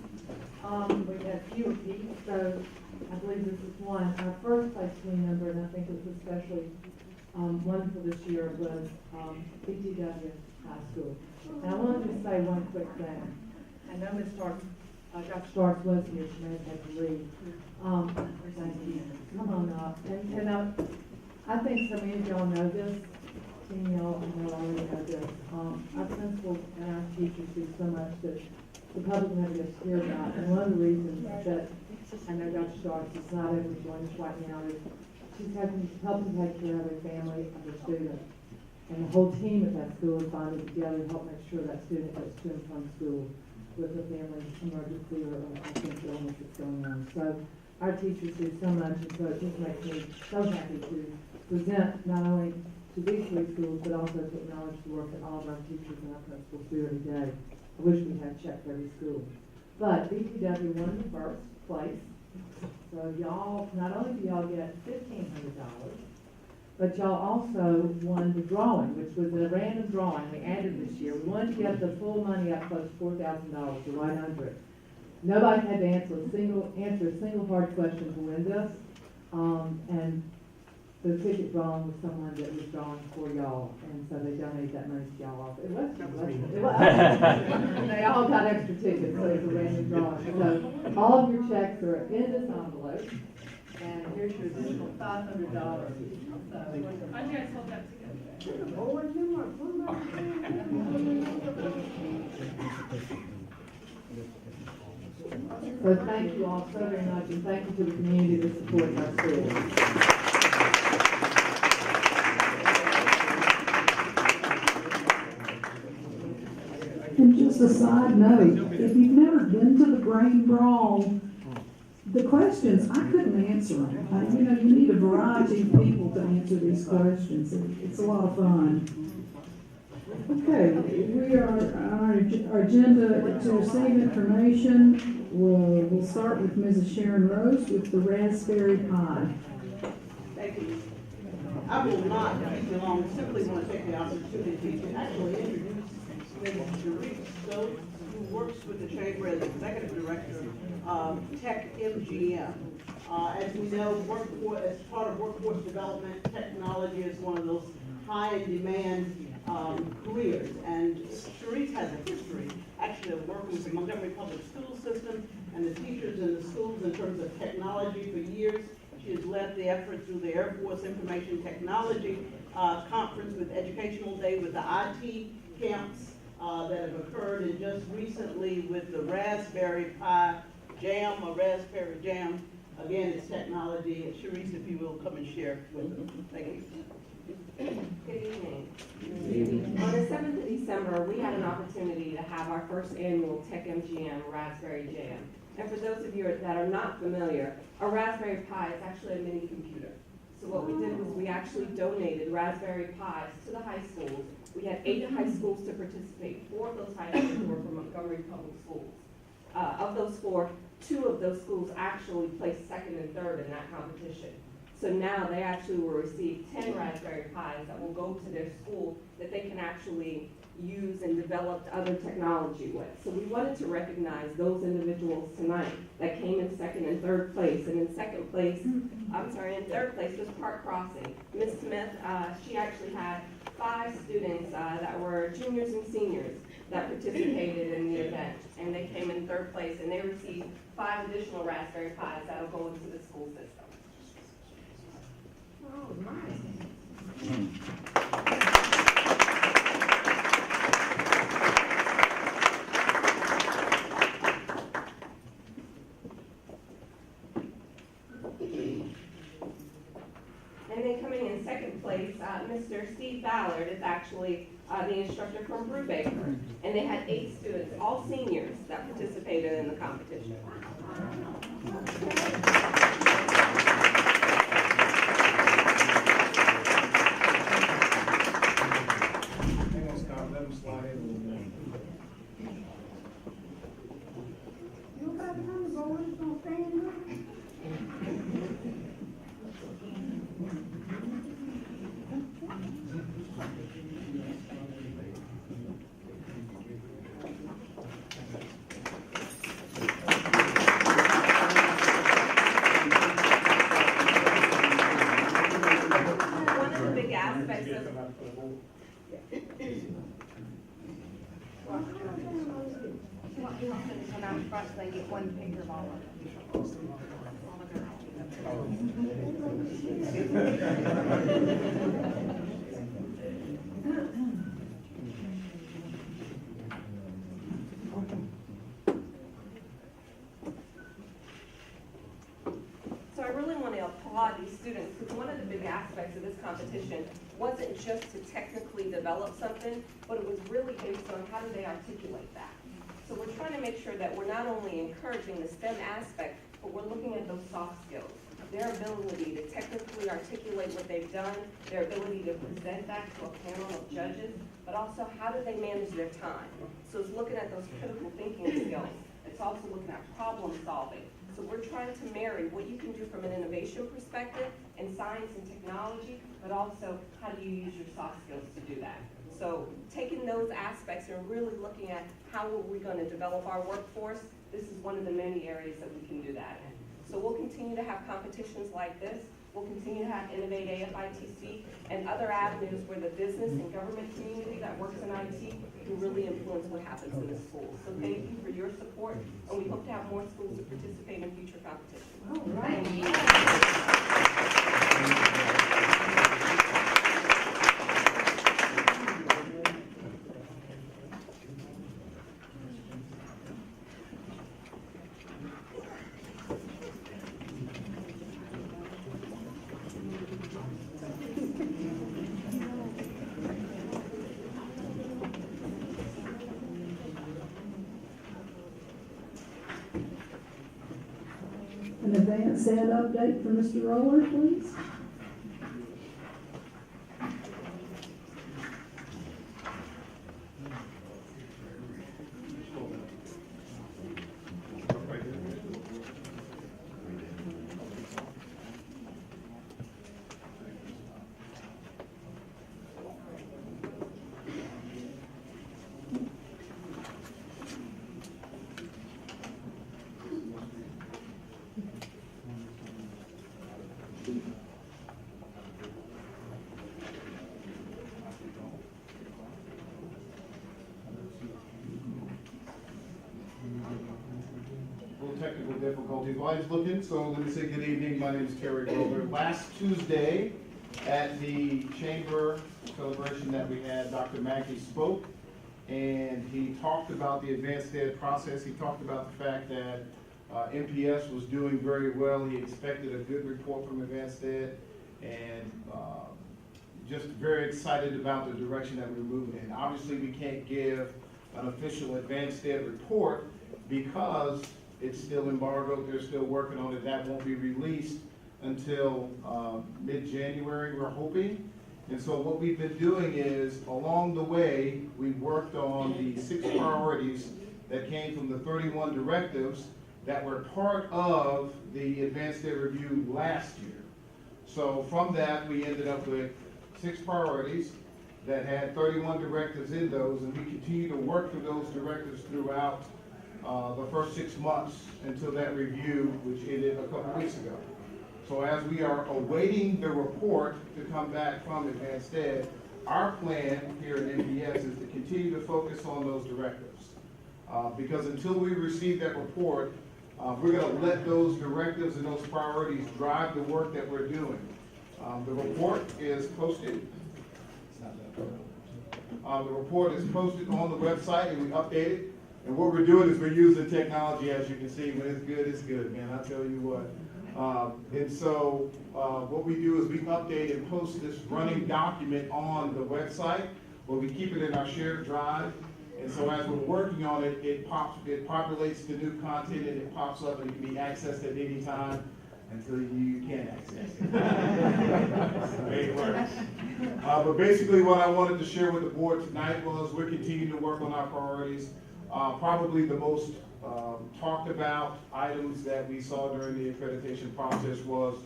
Speaker 17: We've had few repeats, so I believe this is one. Our 1st place team member, and I think it was especially wonderful this year, was BTW High School. And I wanted to say one quick thing. I know Ms. Starks, Dr. Starks was here, she may have had to leave. Thank you. Come on up. And I think so many of y'all know this. Y'all know already know this. Our principals and our teachers do so much that the public never gets to hear about. And one of the reasons that I know Dr. Starks is not able to join us right now is she's helping take care of a family of a student. And the whole team at that school is bonded together to help make sure that student gets to and from school with a family emergency or I think illness that's going on. So our teachers do so much, and so it just makes me so happy to present not only to these 3 schools, but also to acknowledge the work that all of our teachers and our principals do every day. I wish we had checked for every school. But BTW won the 1st place. So y'all, not only do y'all get $1,500, but y'all also won the drawing, which was a random drawing we added this year. We wanted to get the full money up close to $4,000 to right under it. Nobody had to answer a single hard question to win this. And the ticket drawing was someone that was drawing for y'all, and so they donated that money to y'all. It was. They all got extra tickets, so it was a random drawing. So all of your checks are in this envelope, and here's your additional $500. So, I you guys hold that together. So thank you all so very much, and thank you to the community that supports our schools.
Speaker 5: And just a side note, if you've never been to the Brain Brawl, the questions, I couldn't answer them. You need a variety of people to answer these questions. It's a lot of fun. Okay, we are on our agenda to receive information. We'll start with Mrs. Sharon Rose with the raspberry pie.
Speaker 1: Thank you. I will not keep you long. Simply want to take the opportunity to actually introduce Ms. Cherie Stokes, who works with the Chamber as Executive Director of Tech MGM. As we know, as part of workforce development, technology is one of those high in demand careers. And Cherie has a history, actually, of working with the Montgomery Public School System and the teachers in the schools in terms of technology for years. She has led the effort through the Air Force Information Technology Conference with Educational Day with the IT camps that have occurred, and just recently with the Raspberry Pi Jam, or Raspberry Jam. Again, it's technology. And Sharice, if you will, come and share with them. Thank you.
Speaker 18: Good evening. On the 7th of December, we had an opportunity to have our first annual Tech MGM Raspberry Jam. And for those of you that are not familiar, a Raspberry Pi is actually a mini computer. So what we did was we actually donated Raspberry Pis to the high schools. We had 8 high schools to participate. 4 of those high schools were from Montgomery Public Schools. Of those 4, 2 of those schools actually placed 2nd and 3rd in that competition. So now they actually will receive 10 Raspberry Pis that will go to their school that they can actually use and develop other technology with. So we wanted to recognize those individuals tonight that came in 2nd and 3rd place. And in 2nd place, in 3rd place was Park Crossing. Ms. Smith, she actually had 5 students that were juniors and seniors that participated in the event. And they came in 3rd place, and they received 5 additional Raspberry Pis that will go into the school system. Oh, nice. And then coming in 2nd place, Mr. Steve Ballard is actually the instructor from Brubaker. And they had 8 students, all seniors, that participated in the competition.
Speaker 3: Let them slide in.
Speaker 12: You got time to go in, don't stand up.
Speaker 18: One of the big aspects of
Speaker 4: You want them to come out front so they get one picture of all of them.
Speaker 18: So I really want to applaud these students, because one of the big aspects of this competition wasn't just to technically develop something, but it was really based on how do they articulate that. So we're trying to make sure that we're not only encouraging the STEM aspect, but we're looking at those soft skills. Their ability to technically articulate what they've done, their ability to present that to a panel of judges, but also how do they manage their time. So it's looking at those critical thinking skills. It's also looking at problem solving. So we're trying to marry what you can do from an innovation perspective in science and technology, but also how do you use your soft skills to do that. So taking those aspects and really looking at how are we going to develop our workforce, this is one of the many areas that we can do that in. So we'll continue to have competitions like this. We'll continue to have Innovate AFITC and other avenues where the business and government community that works in IT can really influence what happens in the schools. So thank you for your support, and we hope to have more schools to participate in future competitions.
Speaker 12: All right.
Speaker 5: An advance ad update for Mr. Roller, please.
Speaker 19: Technical difficulties. While he's looking, so let me say good evening. My name is Terry Roller. Last Tuesday at the chamber celebration that we had, Dr. Mackey spoke and he talked about the advanced ed process. He talked about the fact that MPS was doing very well. He expected a good report from advanced ed, and just very excited about the direction that we're moving in. Obviously, we can't give an official advanced ed report because it's still embargoed. They're still working on it. That won't be released until mid-January, we're hoping. And so what we've been doing is, along the way, we worked on the 6 priorities that came from the 31 directives that were part of the advanced ed review last year. So from that, we ended up with 6 priorities that had 31 directives in those, and we continue to work through those directives throughout the first 6 months until that review, which ended a couple weeks ago. So as we are awaiting the report to come back from advanced ed, our plan here at MPS is to continue to focus on those directives. Because until we receive that report, we're going to let those directives and those priorities drive the work that we're doing. The report is posted. The report is posted on the website, and we update it. And what we're doing is we're using technology, as you can see. When it's good, man. I tell you what. And so what we do is we update and post this running document on the website, where we keep it in our shared drive. And so as we're working on it, it populates the new content, and it pops up, and it can be accessed at any time until you can't access it. That's the way it works. But basically what I wanted to share with the board tonight was we're continuing to work on our priorities. Probably the most talked about items that we saw during the accreditation process was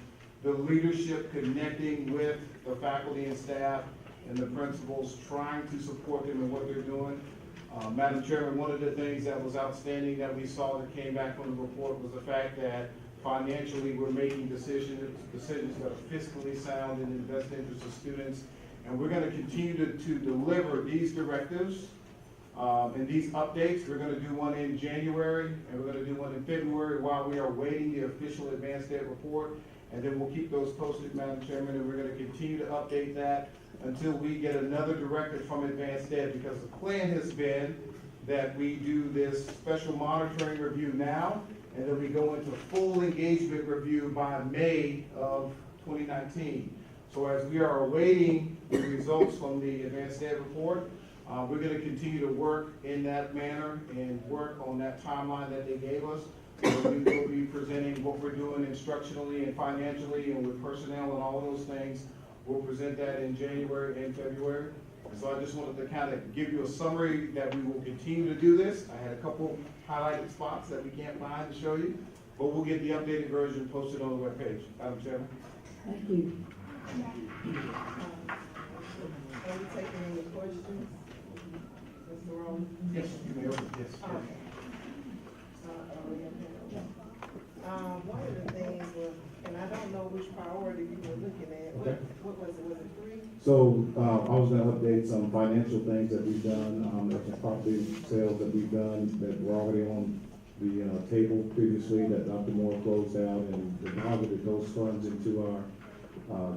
Speaker 19: the leadership connecting with the faculty and staff and the principals, trying to support them in what they're doing. Madam Chairman, one of the things that was outstanding that we saw that came back from the report was the fact that financially we're making decisions that are fiscally sound and in the best interest of students. And we're going to continue to deliver these directives and these updates. We're going to do one in January, and we're going to do one in February while we are waiting the official advanced ed report. And then we'll keep those posted, Madam Chairman, and we're going to continue to update that until we get another directive from advanced ed, because the plan has been that we do this special monitoring review now, and then we go into full engagement review by May of 2019. So as we are awaiting the results from the advanced ed report, we're going to continue to work in that manner and work on that timeline that they gave us. So we will be presenting what we're doing instructionally and financially and with personnel and all of those things. We'll present that in January and February. And so I just wanted to kind of give you a summary that we will continue to do this. I had a couple highlighted spots that we can't find to show you, but we'll get the updated version posted on the webpage. Madam Chairman.
Speaker 2: Thank you.
Speaker 10: Are we taking any questions? Mr. Rowland?
Speaker 19: Yes, you may open. Yes.
Speaker 10: Okay. One of the things was, and I don't know which priority you were looking at.
Speaker 15: Okay.
Speaker 10: What was it? Was it 3?
Speaker 15: So, I was gonna update some financial things that we've done, there's some property sales that we've done that were already on the, table previously that Dr. Moore closed out and deposited those funds into our,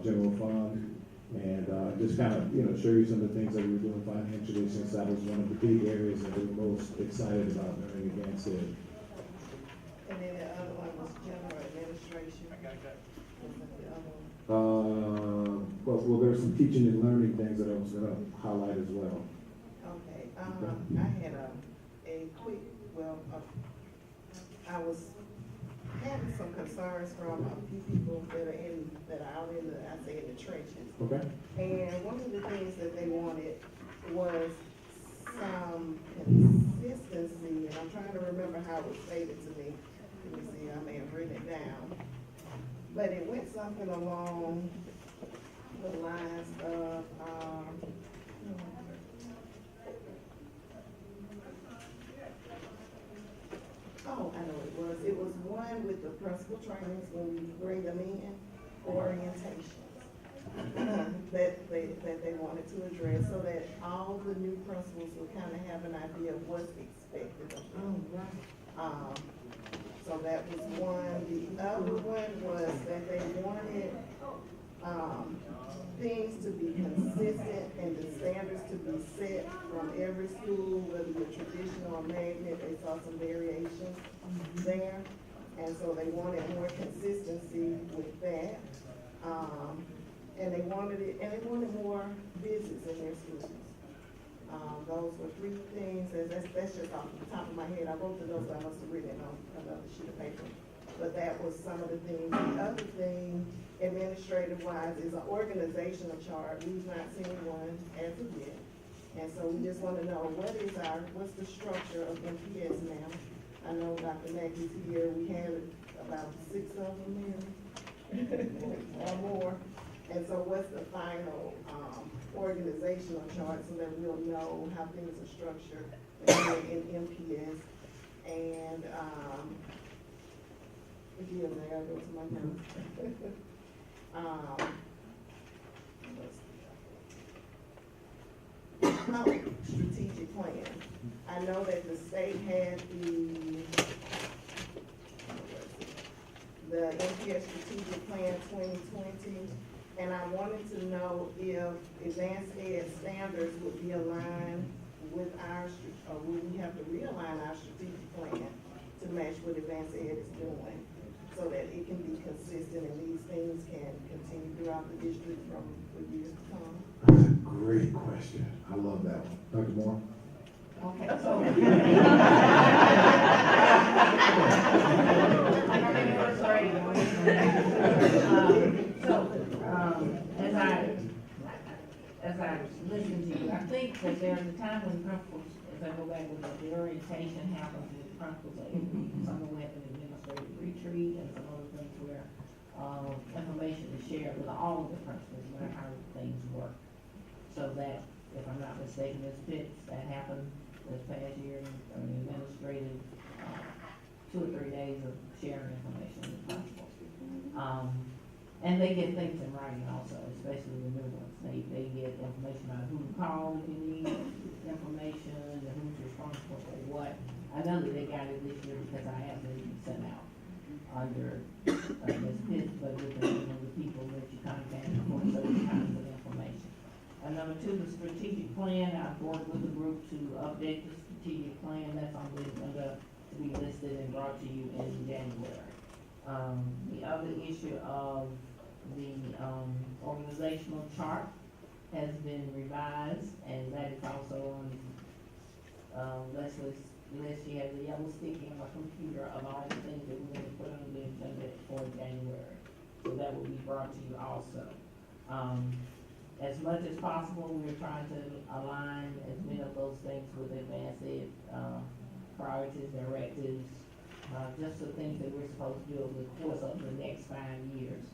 Speaker 15: general fund. And, just kind of, show you some of the things that we were doing financially, since that was one of the big areas that we were most excited about during advanced ed.
Speaker 10: And then the other one was general administration.
Speaker 15: Well, there's some teaching and learning things that I was gonna highlight as well.
Speaker 10: Okay, I had a quick, I was having some concerns from a few people that are out in the trenches.
Speaker 15: Okay.
Speaker 10: And one of the things that they wanted was some consistency, and I'm trying to remember how it was stated to me. Let me see, I may have written it down. But it went something along the lines of, oh, I know it was. It was one with the principal trainings when we bring them in, orientations that they wanted to address, so that all the new principals would kind of have an idea of what's expected of them. So that was one. The other one was that they wanted things to be consistent and the standards to be set from every school, whether you're traditional or magnet. They saw some variation there. And so they wanted more consistency with that. And they wanted more visits in their schools. Those were three things, that's just off the top of my head. I wrote the notes, I must have written it on another sheet of paper. But that was some of the things. The other thing, administrative-wise, is an organizational chart. We've not seen one as of yet. And so we just want to know what's the structure of MPS now? I know Dr. Mackey's here. We had about 6 of them or more. And so what's the final organizational chart so that we'll know how things are structured in MPS? And forgive me, I gotta go to my notes. Strategic plan. I know that the state had the MPS strategic plan 2020. And I wanted to know if advanced ed standards would be aligned with or would we have to realign our strategic plan to match what advanced ed is doing so that it can be consistent and these things can continue throughout the district for years to come?
Speaker 9: That's a great question. I love that one. Dr. Moore?
Speaker 2: Okay, so. As I listen to you, I think that there's a time when principals, as I go back with the orientation happens, and principals are some of them have an administrative retreat and some other things where information is shared with all of the principals about how things work. So that, if I'm not mistaken, Ms. Pitts, that happened this past year, an administrative 2 or 3 days of sharing information with principals. And they get things in writing also, especially the new ones. They get information about who to call if you need information and who's responsible for what. I know that they got it this year because I asked them to be sent out under Ms. Pitts, but with the name of the people that you contact for those kinds of information. And number 2, the strategic plan. I've worked with the group to update the strategic plan. That's on the agenda to be listed and brought to you in January. The other issue of the organizational chart has been revised, and that is also on Leslie's list. She has a yellow sticky on her computer of all the things that we're going to put on the agenda for January. So that will be brought to you also. As much as possible, we're trying to align as many of those things with advanced ed priorities, directives, just the things that we're supposed to do over the course of the next 5 years,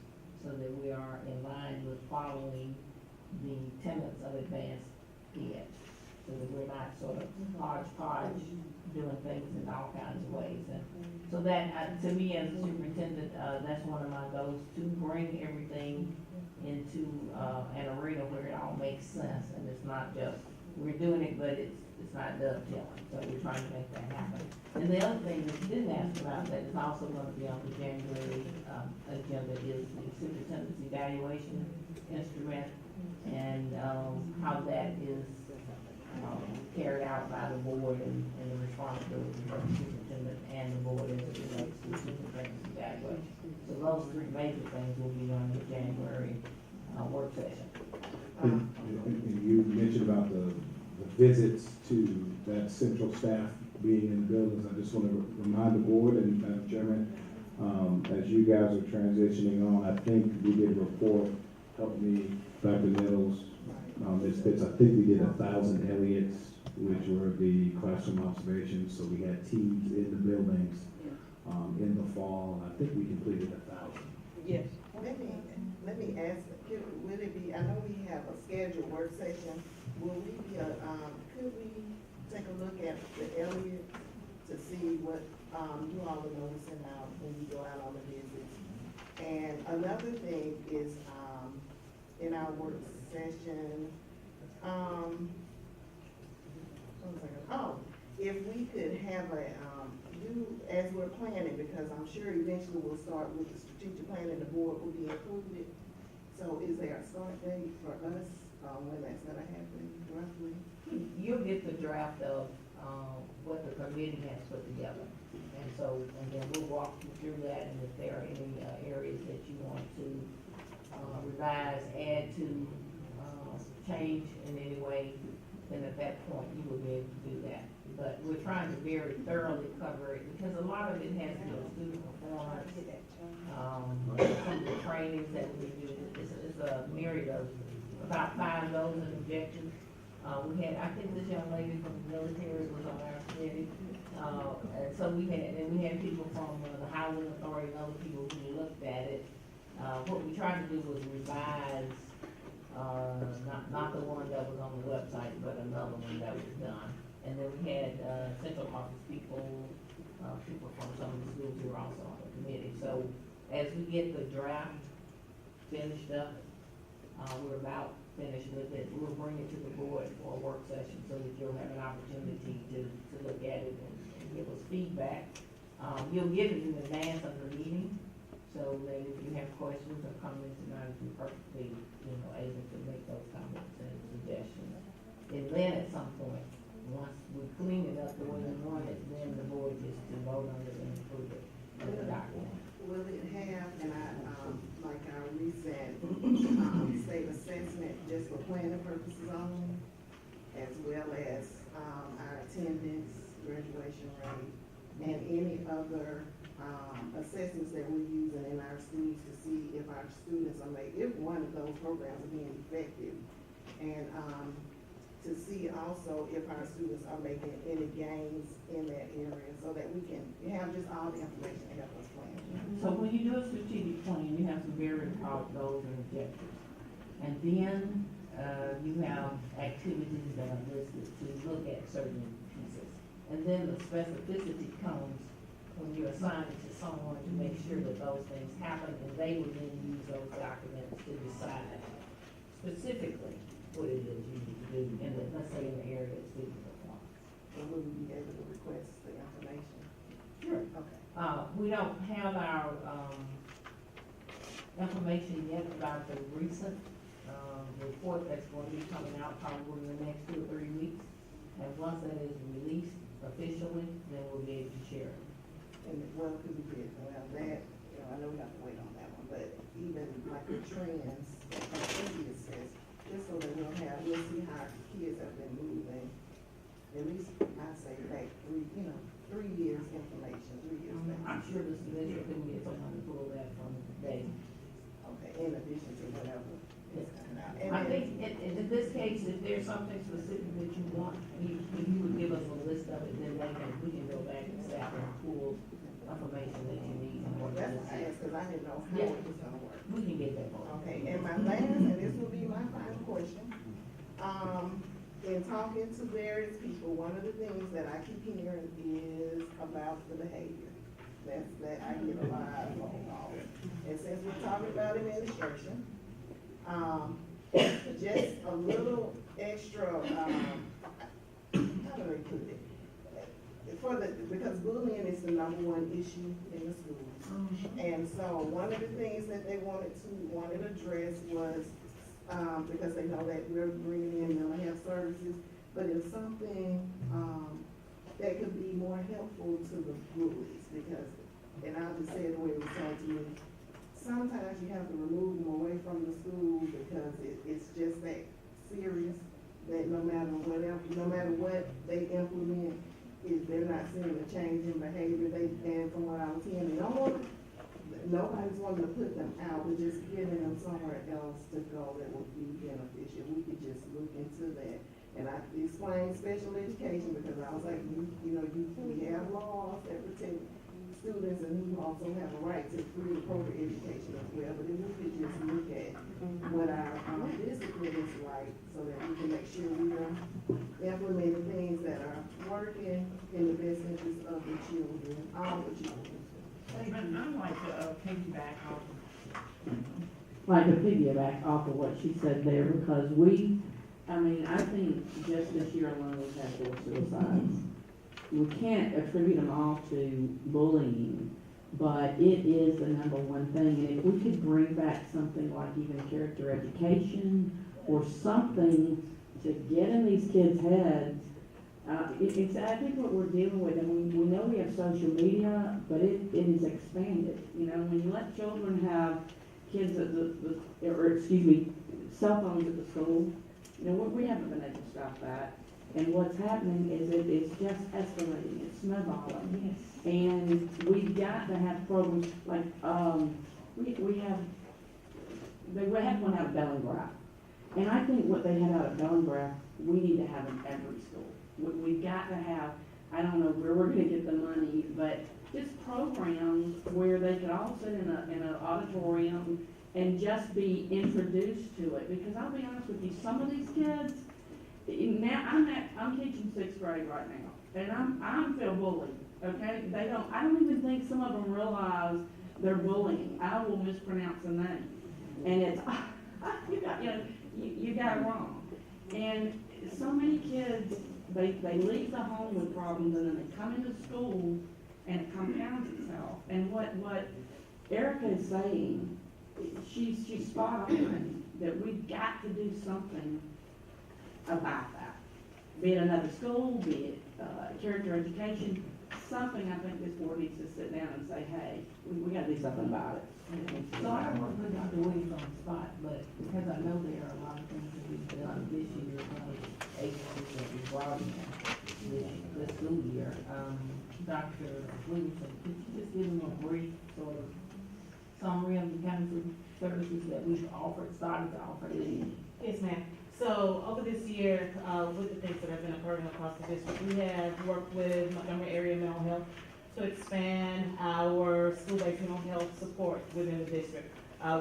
Speaker 2: so that we are in line with following the tenets of advanced ed, so that we're not sort of hodgepodge doing things in all kinds of ways. And so that, to me as a superintendent, that's one of my goals, to bring everything into an arena where it all makes sense, and it's not just, we're doing it, but it's not dovetailing, so we're trying to make that happen. And the other thing that you didn't ask about that is also going to be on the January agenda is the superintendent's evaluation instrument and how that is carried out by the board and the responsibility of the superintendent and the board as it relates to the superintendent's evaluation. So those 3 major things will be on the January work session.
Speaker 15: And you mentioned about the visits to that central staff being in the buildings. I just want to remind the board and Madam Chairman, as you guys are transitioning on, I think we did a report, help me, Dr. Nettles, Ms. Pitts, I think we did 1,000 Elliots, which were the classroom observations. So we had teams in the buildings in the fall, and I think we completed 1,000.
Speaker 10: Yes. Let me ask, will it be, I know we have a scheduled work session, will we be, could we take a look at the Elliott to see what you all are noticing out when you go out on the visits? And another thing is, in our work session, if we could have as we're planning, because I'm sure eventually we'll start with the strategic plan and the board will be included. So is there a start date for us when that's gonna happen roughly?
Speaker 2: You'll get the draft of, what the committee has put together. And then we'll walk you through that, and if there are any, areas that you want to, revise, add to, change in any way, then at that point, you will be able to do that. But we're trying to very thoroughly cover it, because a lot of it has to do with student performance, some of the trainings that we do, it's a myriad of about 5 goals and objectives. We had, I think this young lady from the military was on our committee, and so we had people from the housing authority and other people who looked at it. What we tried to do was revise, not the one that was on the website, but another one that was done. And then we had, central office people, people from some of the schools who were also on the committee. So as we get the draft finished up, we're about finished with it, we'll bring it to the board for a work session so that you'll have an opportunity to look at it and give us feedback. You'll get it in advance of the meeting, so that if you have questions or comments, you're not be perfectly, able to make those comments and suggestions. And then at some point, once we clean it up the way we want it, then the board gets to vote on it and approve it as a document.
Speaker 10: Will it have, and like our recent, state assessment just for planning purposes only, as well as, our attendance, graduation rate, and any other, assessments that we're using in our schools to see if our students are if one of those programs are being effective, and, to see also if our students are making any gains in that area, so that we can have just all the information to help us plan.
Speaker 2: So when you do a strategic plan, you have some very broad goals and objectives. And then, you have activities that are listed to look at certain pieces. And then the specificity comes when you assign it to someone to make sure that those things happen, and they will then use those documents to decide specifically what it is you need to do in the, let's say, in the area of student performance.
Speaker 10: So will we be able to request the information?
Speaker 2: Sure.
Speaker 10: Okay.
Speaker 2: We don't have our, information yet about the recent, report that's going to be coming out probably in the next 2 or 3 weeks. And once that is released officially, then we'll be able to share it.
Speaker 10: And well, could we get, well, that, I know we have to wait on that one, but even like the trends, like Cynthia says, just so that we'll see how kids have been moving, at least I'd say back 3 years information, 3 years back.
Speaker 2: I'm sure the semester can get someone to pull that from today.
Speaker 10: Okay, in addition to whatever is coming out. And
Speaker 2: I
Speaker 10: then-
Speaker 2: think in this case, if there's something specific that you want, if you would give us a list of it, then we can go back and staff and pull information that you need.
Speaker 10: Well, that's why I asked, because I didn't know how
Speaker 2: Yeah.
Speaker 10: it was gonna work.
Speaker 2: We can get that for you.
Speaker 10: Okay, and my last, and this will be my final question. In talking to various people, one of the things that I keep hearing is about the behavior. That I get a lot of phone calls. And since we're talking about administration, just a little extra, how do I put it? Because bullying is the #1 issue in the schools. And so one of the things that they wanted to address was, because they know that we're bringing in mental health services, but it's something, that could be more helpful to the bullies, because, and I'll just say it the way it was told to me, sometimes you have to remove them away from the school because it's just that serious, that no matter what they implement, if they're not seeing a change in behavior, and from what I was hearing, nobody's wanting to put them out, but just getting them somewhere else to go that would be beneficial. We could just look into that. And I explained special education because I was like, we have laws that protect students, and who also have a right to free appropriate education as well. But if we could just look at what our discipline is like, so that we can make sure we are implementing things that are working in the best interest of the children, all the children.
Speaker 2: I'd like to piggyback
Speaker 8: off of what she said there, because I think just this year alone we've had 4 suicides. We can't attribute them all to bullying, but it is the #1 thing. And if we could bring back something like even character education or something to get in these kids' heads. It's, I think what we're dealing with, and we know we have social media, but it is expanded. You know, when you let children have kids at cell phones at the school, you know, we haven't been able to stop that. And what's happening is it's just escalating, it's snowballing. Yes. And we've got to have programs like, we have one out of Bellingraph. And I think what they had out of Bellingraph, we need to have in every school. We've got to have, I don't know where we're gonna get the money, but just programs where they could all sit in an auditorium and just be introduced to it. Because I'll be honest with you, some of these kids, now I'm teaching 6th grade right now, and I'm feel bullied. Okay, I don't even think some of them realize they're bullying. I will mispronounce a name, and it's you got it wrong. And so many kids, they leave the home with problems, and then they come into school, and it compounds itself. And what Erica is saying, she's spot on, that we've got to do something about that. Be it another school, be it character education, something. I think this board needs to sit down and say, hey, we got to do something about it.
Speaker 2: So I don't want to put Dr. Williams on the spot, but because I know there are a lot of things that we've done this year, agencies that we brought in this school year. Dr. Williamson, could you just give them a brief sort of summary of the kinds of services that we've started to offer?
Speaker 20: Yes, ma'am. So over this year, with the things that have been occurring across the district, we have worked with Montgomery area mental health to expand our school-based mental health support within the district.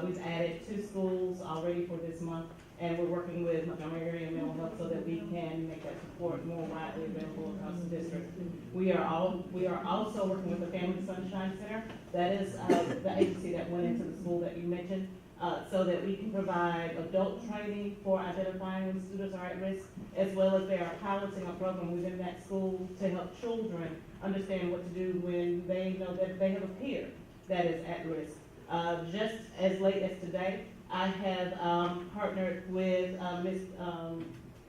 Speaker 20: We've added 2 schools already for this month, and we're working with Montgomery area mental health so that we can make that support more widely available across the district. We are also working with the Family Sunshine Center. That is the agency that went into the school that you mentioned, so that we can provide adult training for identifying when students are at risk, as well as they are piloting a program within that school to help children understand what to do when they know that they have a peer that is at risk. Just as late as today, I have partnered with Ms.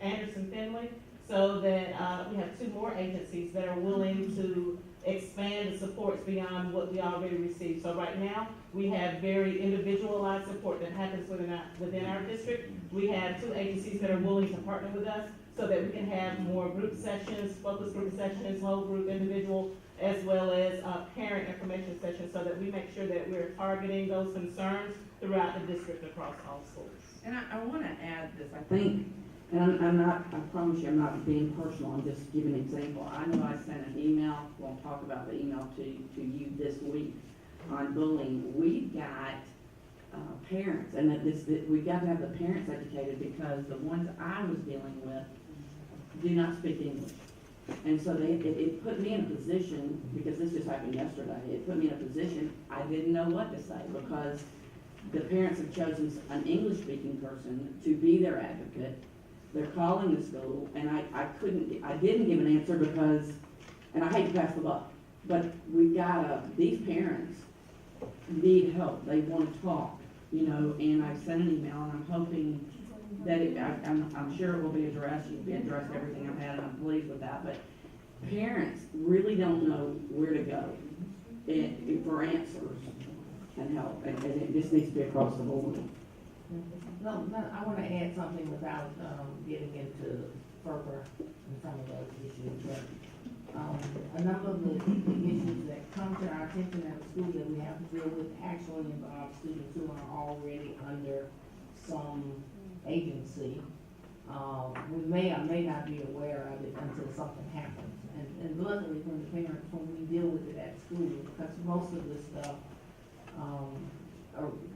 Speaker 20: Anderson Finley, so that we have 2 more agencies that are willing to expand the supports beyond what we already receive. So right now, we have very individualized support that happens within our district. We have 2 agencies that are willing to partner with us so that we can have more group sessions, focus group sessions, whole group, individual, as well as parent information sessions, so that we make sure that we're targeting those concerns throughout the district across all schools.
Speaker 8: And I want to add this, I think, and I promise you I'm not being personal, I'm just giving an example. I know I sent an email, we'll talk about the email to you this week on bullying. We've got parents, and we've got to have the parents educated, because the ones I was dealing with do not speak English. And so it put me in a position, because this just happened yesterday, it put me in a position I didn't know what to say, because the parents have chosen an English-speaking person to be their advocate. They're calling the school, and I didn't give an answer because, and I hate to pass the buck, but these parents need help. They want to talk, and I've sent an email, and I'm hoping that I'm sure it will be addressed. You've addressed everything I've had, and I'm pleased with that, but parents really don't know where to go for answers and help, and it just needs to be across the board.
Speaker 2: No, I want to add something without getting into further in some of those issues. But a number of the issues that come to our attention at the school that we have to deal with actually involve students who are already under some agency. We may or may not be aware of it until something happens. And luckily from the parents, when we deal with it at school, because most of this stuff,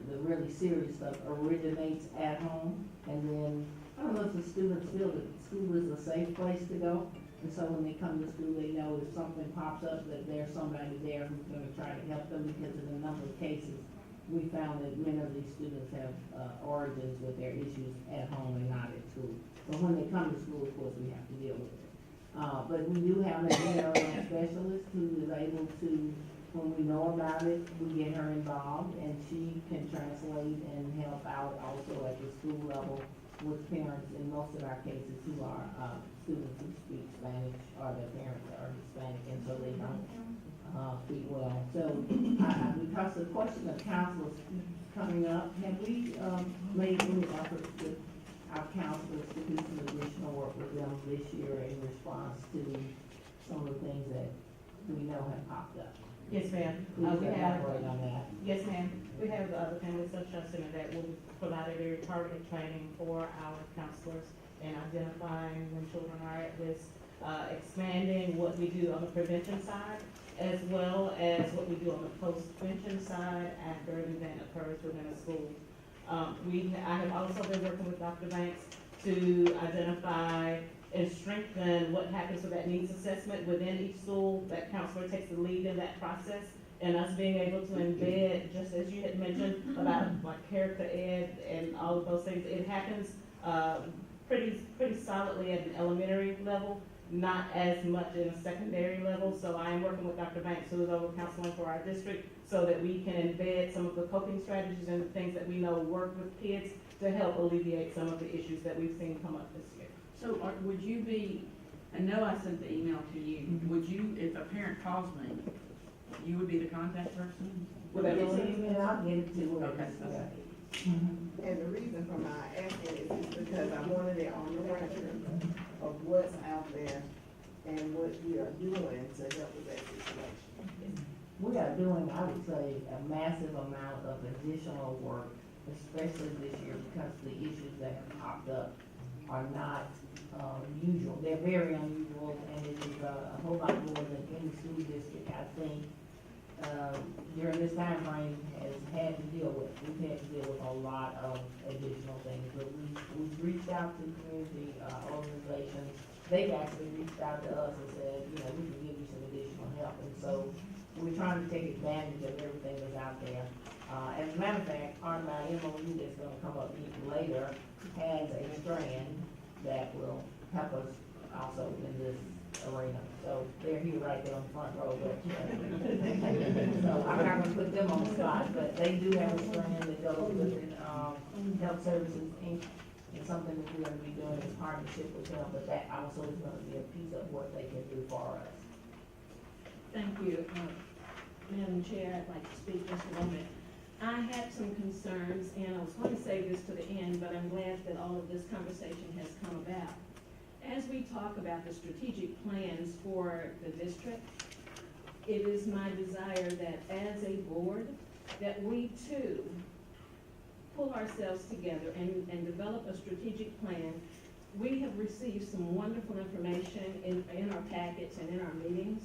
Speaker 2: the really serious stuff originates at home, and then I don't know if the students feel that school is a safe place to go, and so when they come to school, they know if something pops up that there's somebody there who's going to try to help them, because in a number of cases, we found that many of these students have origins with their issues at home and not at school. So when they come to school, of course, we have to deal with it. But we do have an area specialist who is able to when we know about it, we get her involved, and she can translate and help out also at the school level with parents in most of our cases who are, students who speak Spanish, or their parents are Hispanic, and so they don't, speak well. So, because the question of counselors keeps coming up, have we, made any efforts with our counselors to do some additional work with them this year in response to some of the things that we know have popped up?
Speaker 20: Yes, ma'am.
Speaker 2: Please
Speaker 20: We have,
Speaker 2: elaborate on that.
Speaker 20: yes, ma'am. We have the Family Social Center that will provide a very targeted training for our counselors in identifying when children are at risk, expanding what we do on the prevention side, as well as what we do on the post-prevention side after an event occurs within a school. I have also been working with Dr. Banks to identify and strengthen what happens with that needs assessment within each school. That counselor takes the lead in that process, and us being able to embed, just as you had mentioned about like character ed and all of those things, it happens pretty solidly at an elementary level, not as much in a secondary level. So I am working with Dr. Banks, who is over counseling for our district, so that we can embed some of the coping strategies and the things that we know work with kids to help alleviate some of the issues that we've seen come up this year.
Speaker 21: So would you be, I know I sent the email to you, would you, if a parent calls me, you would be the contact person?
Speaker 2: Would that be email? I'll get it to her.
Speaker 21: Okay.
Speaker 10: And the reason for my asking is because I wanted it on the record of what's out there and what we are doing to help with that situation.
Speaker 2: We are doing, I would say, a massive amount of additional work, especially this year, because the issues that have popped up are not usual. They're very unusual, and it is a whole lot more than any school district, I think, during this time frame has had to deal with. We've had to deal with a lot of additional things, but we've reached out to community organizations. They've actually reached out to us and said, you know, we can give you some additional help, and so we're trying to take advantage of everything that's out there. As a matter of fact, part of my MOU that's gonna come up later has a strand that will help us also in this arena. So they're here right there on the front row, but, so I'm not gonna put them on the spot, but they do have a strand that goes with it, Health Services Inc. It's something that we're gonna be doing in partnership with them, but that also is gonna be a piece of what they can do for us.
Speaker 22: Thank you. Madam Chair, I'd like to speak just a moment. I had some concerns, and I was going to save this to the end, but I'm glad that all of this conversation has come about. As we talk about the strategic plans for the district, it is my desire that as a board, that we too pull ourselves together and develop a strategic plan. We have received some wonderful information in our packets and in our meetings.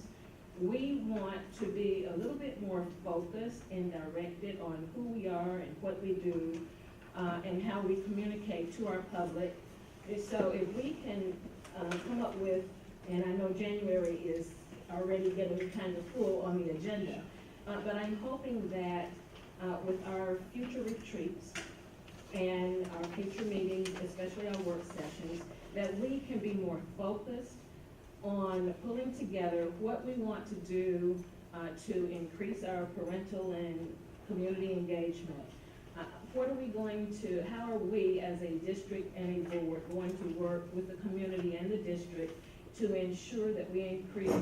Speaker 22: We want to be a little bit more focused and directed on who we are and what we do, and how we communicate to our public. And so if we can come up with, and I know January is already getting kind of full on the agenda, but I'm hoping that with our future retreats and our future meetings, especially our work sessions, that we can be more focused on pulling together what we want to do to increase our parental and community engagement. How are we as a district and a board going to work with the community and the district to ensure that we increase,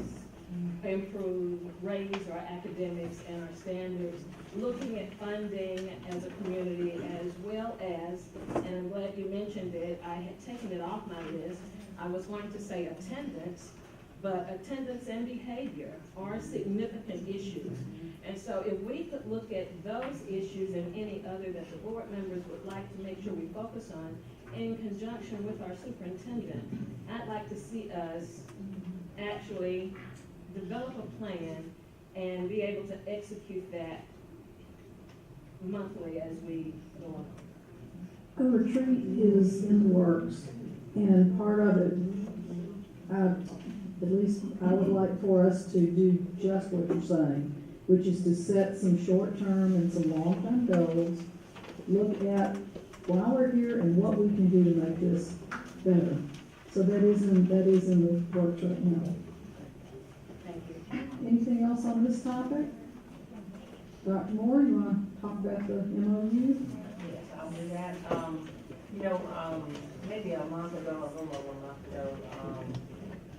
Speaker 22: improve, raise our academics and our standards, looking at funding as a community, as well as, and I'm glad you mentioned it, I had taken it off my list, I was going to say attendance, but attendance and behavior are significant issues. And so if we could look at those issues and any other that the board members would like to make sure we focus on in conjunction with our superintendent, I'd like to see us actually develop a plan and be able to execute that monthly as we go on.
Speaker 5: A retreat is in the works, and part of it, at least I would like for us to do just what you're saying, which is to set some short-term and some long-term goals, look at why we're here and what we can do to make this better. So that is in the works right now.
Speaker 22: Thank you.
Speaker 5: Anything else on this topic? Dr. Moore, you wanna talk about the MOU?
Speaker 2: Yes, I'll do that. Maybe a month ago, a little over a month ago,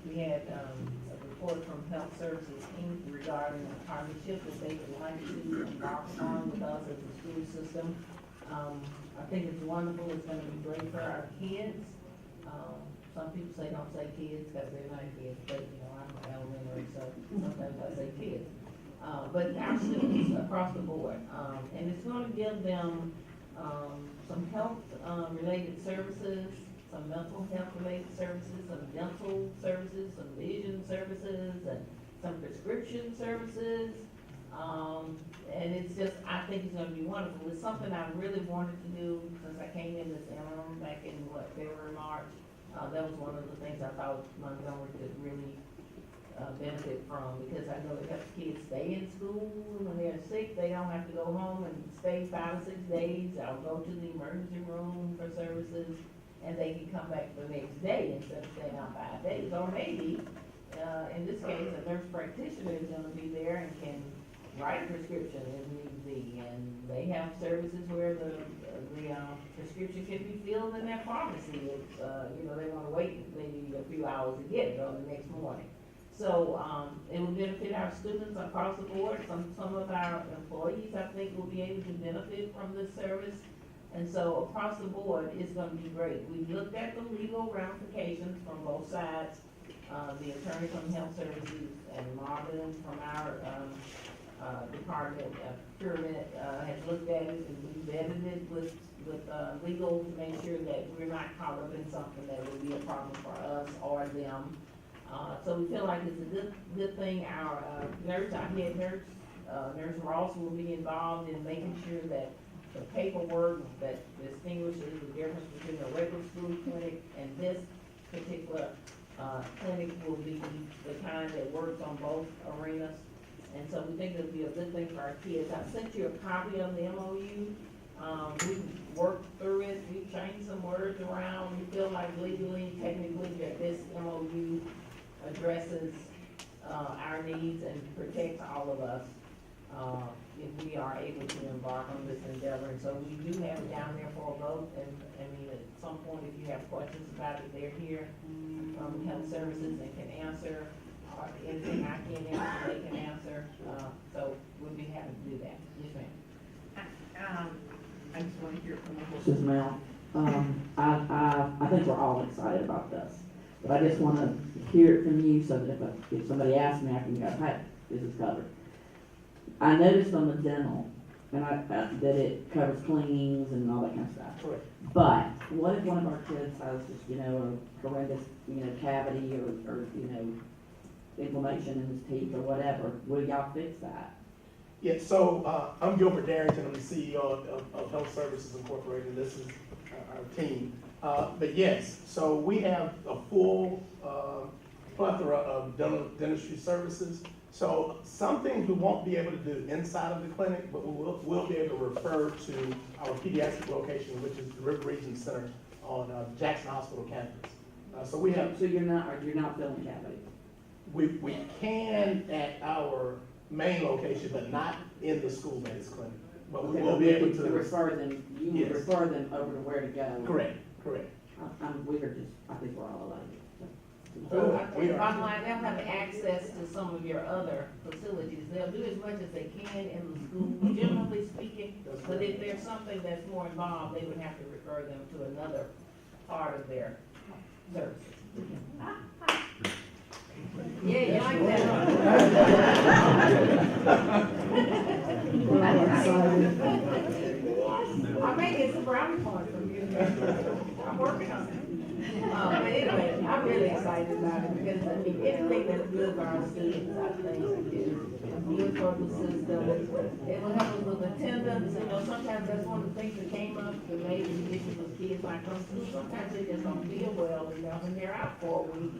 Speaker 2: we had, a report from Health Services Inc. regarding a partnership that they would like to embark on with us as a school system. I think it's wonderful, it's gonna be great for our kids. Some people say don't say kids, cause they're not kids, but, I'm elementary, so sometimes I say kids. But our students across the board, and it's gonna give them, some health, related services, some mental health related services, some dental services, some vision services, and some prescription services. And it's just, I think it's gonna be wonderful. It's something I really wanted to do since I came in this interim back in, February, March. That was one of the things I thought Montgomery could really, benefit from, because I know it helps kids stay in school. When they're sick, they don't have to go home and stay 5 or 6 days. I'll go to the emergency room for services, and they can come back the next day instead of staying out 5 days. Or maybe, in this case, a nurse practitioner is gonna be there and can write a prescription if need be. And they have services where the prescription can be filled in their pharmacy. It's, they wanna wait maybe a few hours to get it on the next morning. So, it will benefit our students across the board. Some of our employees, I think, will be able to benefit from this service. And so across the board, it's gonna be great. We've looked at the legal ramifications from both sides. The attorney from Health Services and Marvin from our, department, procurement, has looked at it, and we vetted it with legal to make sure that we're not caught up in something that would be a problem for us or them. So we feel like it's a good thing. Our head nurse, Nurse Ross, will be involved in making sure that the paperwork that distinguishes the difference between a regular school clinic and this particular clinic will be the kind that works on both arenas. And so we think it'll be a good thing for our kids. I sent you a copy of the MOU. We worked through it, we changed some words around. We feel like legally, technically, that this MOU addresses our needs and protects all of us if we are able to embark on this endeavor. And so we do have it down there for a vote, and at some point, if you have questions about it, they're here from Health Services and can answer, or anything I can answer, they can answer. So we'll be happy to do that. Yes, ma'am.
Speaker 21: I just want to hear from the whole.
Speaker 8: This is Mel. I think we're all excited about this, but I just want to hear it from you so that if somebody asks me, I can go, hey, this is covered. I noticed on the dental, and that it covers cleanings and all that kind of stuff.
Speaker 3: Correct.
Speaker 8: But what if one of our kids has just, a horrendous, cavity or inflammation in his teeth or whatever? Will y'all fix that?
Speaker 3: Yeah, so I'm Gilbert Darrington, I'm the CEO of Health Services Incorporated, this is our team. But yes, so we have a full plethora of dentistry services. So some things we won't be able to do inside of the clinic, but we'll be able to refer to our pediatric location, which is the River Region Center on Jackson Hospital campus. So we have.
Speaker 8: So you're not filling cavities?
Speaker 3: We can at our main location, but not in the school-based clinic. But we will be able to
Speaker 8: refer them. You
Speaker 3: yes.
Speaker 8: will refer them over to where to go.
Speaker 3: Correct.
Speaker 8: I think we're all alike.
Speaker 2: Bottom line, they'll have access to some of your other facilities. They'll do as much as they can in the school, generally speaking. But if there's something that's more involved, they would have to refer them to another part of their services. Yeah, you like that? I may get some brownie points from you. I'm working on it. But anyway, I'm really excited about it because anything that's good for our students, I think, is good for the system. It will help us with attendance. Sometimes that's one of the things that came up, the major issues with kids like us. Sometimes they just don't feel well, when they're out for a week.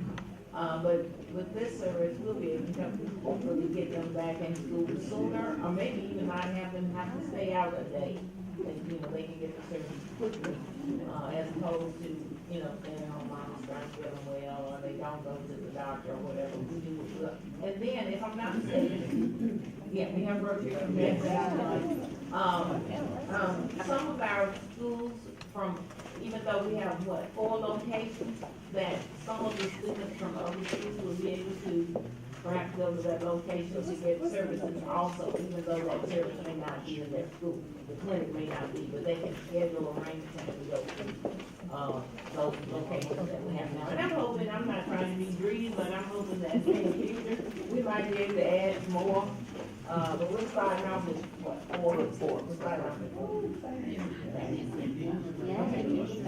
Speaker 2: But with this service, we'll be able to hopefully get them back in school sooner, or maybe even not have them have to stay out a day. And, they can get the service quickly, as opposed to, staying home, mom's trying to get them well, or they don't go to the doctor or whatever. And then, if I'm not mistaken, Yeah, we have brochures and pass out. Some of our schools from, even though we have, 4 locations, that some of the students from other schools will be able to perhaps go to that location to get services also, even though that service may not be in their school. The clinic may not be, but they can schedule arrangements to go to, those locations that we have now. And I'm hoping, I'm not trying to be greedy, but I'm hoping that in the future, we might be able to add more. But we're starting off with, 4? We're starting off with 4.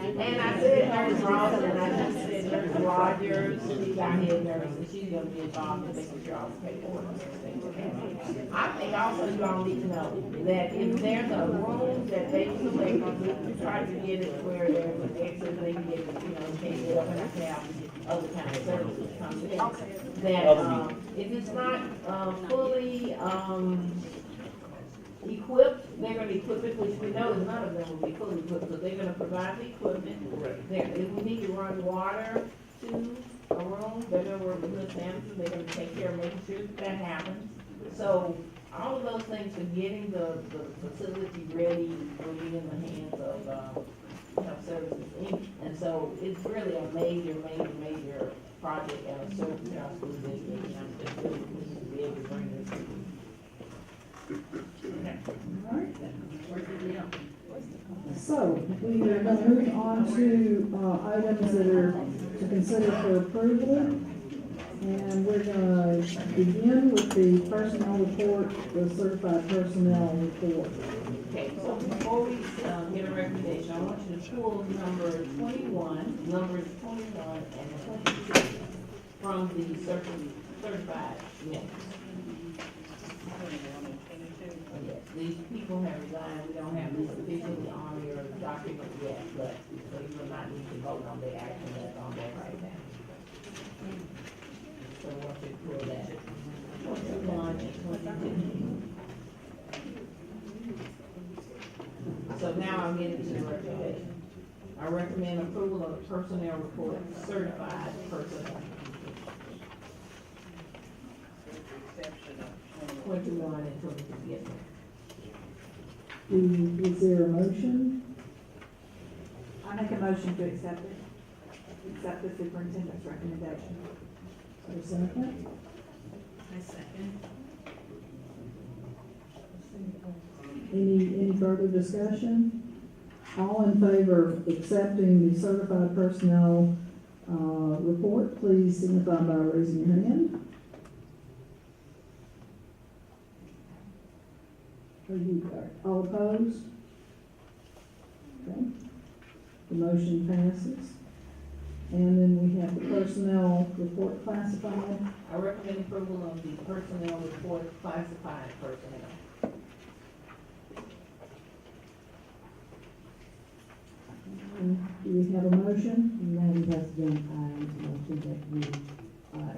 Speaker 2: And I said Nurse Ross, and I just said Nurse Rogers, she's our head nurse, and she's gonna be involved in making sure all the paperwork and everything. I think also you all need to know that if there's a room that they select, we try to get it where there's an exit, they can get, can't get up and have other kind of services come in. That, if it's not, fully, equipped, they're gonna equip it, which we know that none of them will be fully equipped, but they're gonna provide the equipment. If we need to run water to a room, they're gonna work with Ms. Anderson, they're gonna take care of making sure that happens. So, all of those things for getting the facility ready will be in the hands of, Health Services Inc. And so, it's really a major project and a service to our school district, and I'm just really pleased to be able to bring this to you.
Speaker 5: So, we are gonna move on to, items that are to consider for approval. And we're gonna begin with the personnel report, the certified personnel report.
Speaker 2: Okay, so before we, get a recommendation, I want you to pull numbers 21 and 22 from the certified minutes. Yes, these people have resigned, we don't have these officially on your document yet, but, so you will not need to vote on the action that's on there right now. So I want you to pull that, 21 and 22. So now I'm getting to the recommendation. I recommend approval of the personnel report, certified personnel. 21 and 22, yes, ma'am.
Speaker 5: Is there a motion?
Speaker 17: I make a motion to accept the superintendent's recommendation.
Speaker 5: Is there a second?
Speaker 21: I second.
Speaker 5: Any further discussion? All in favor of accepting the certified personnel, report, please signify by raising your hand. All opposed? Okay. The motion passes. And then we have the personnel report classified.
Speaker 2: I recommend approval of the personnel report, classified personnel.
Speaker 5: Do we have a motion?
Speaker 8: Madam President, I motion that we,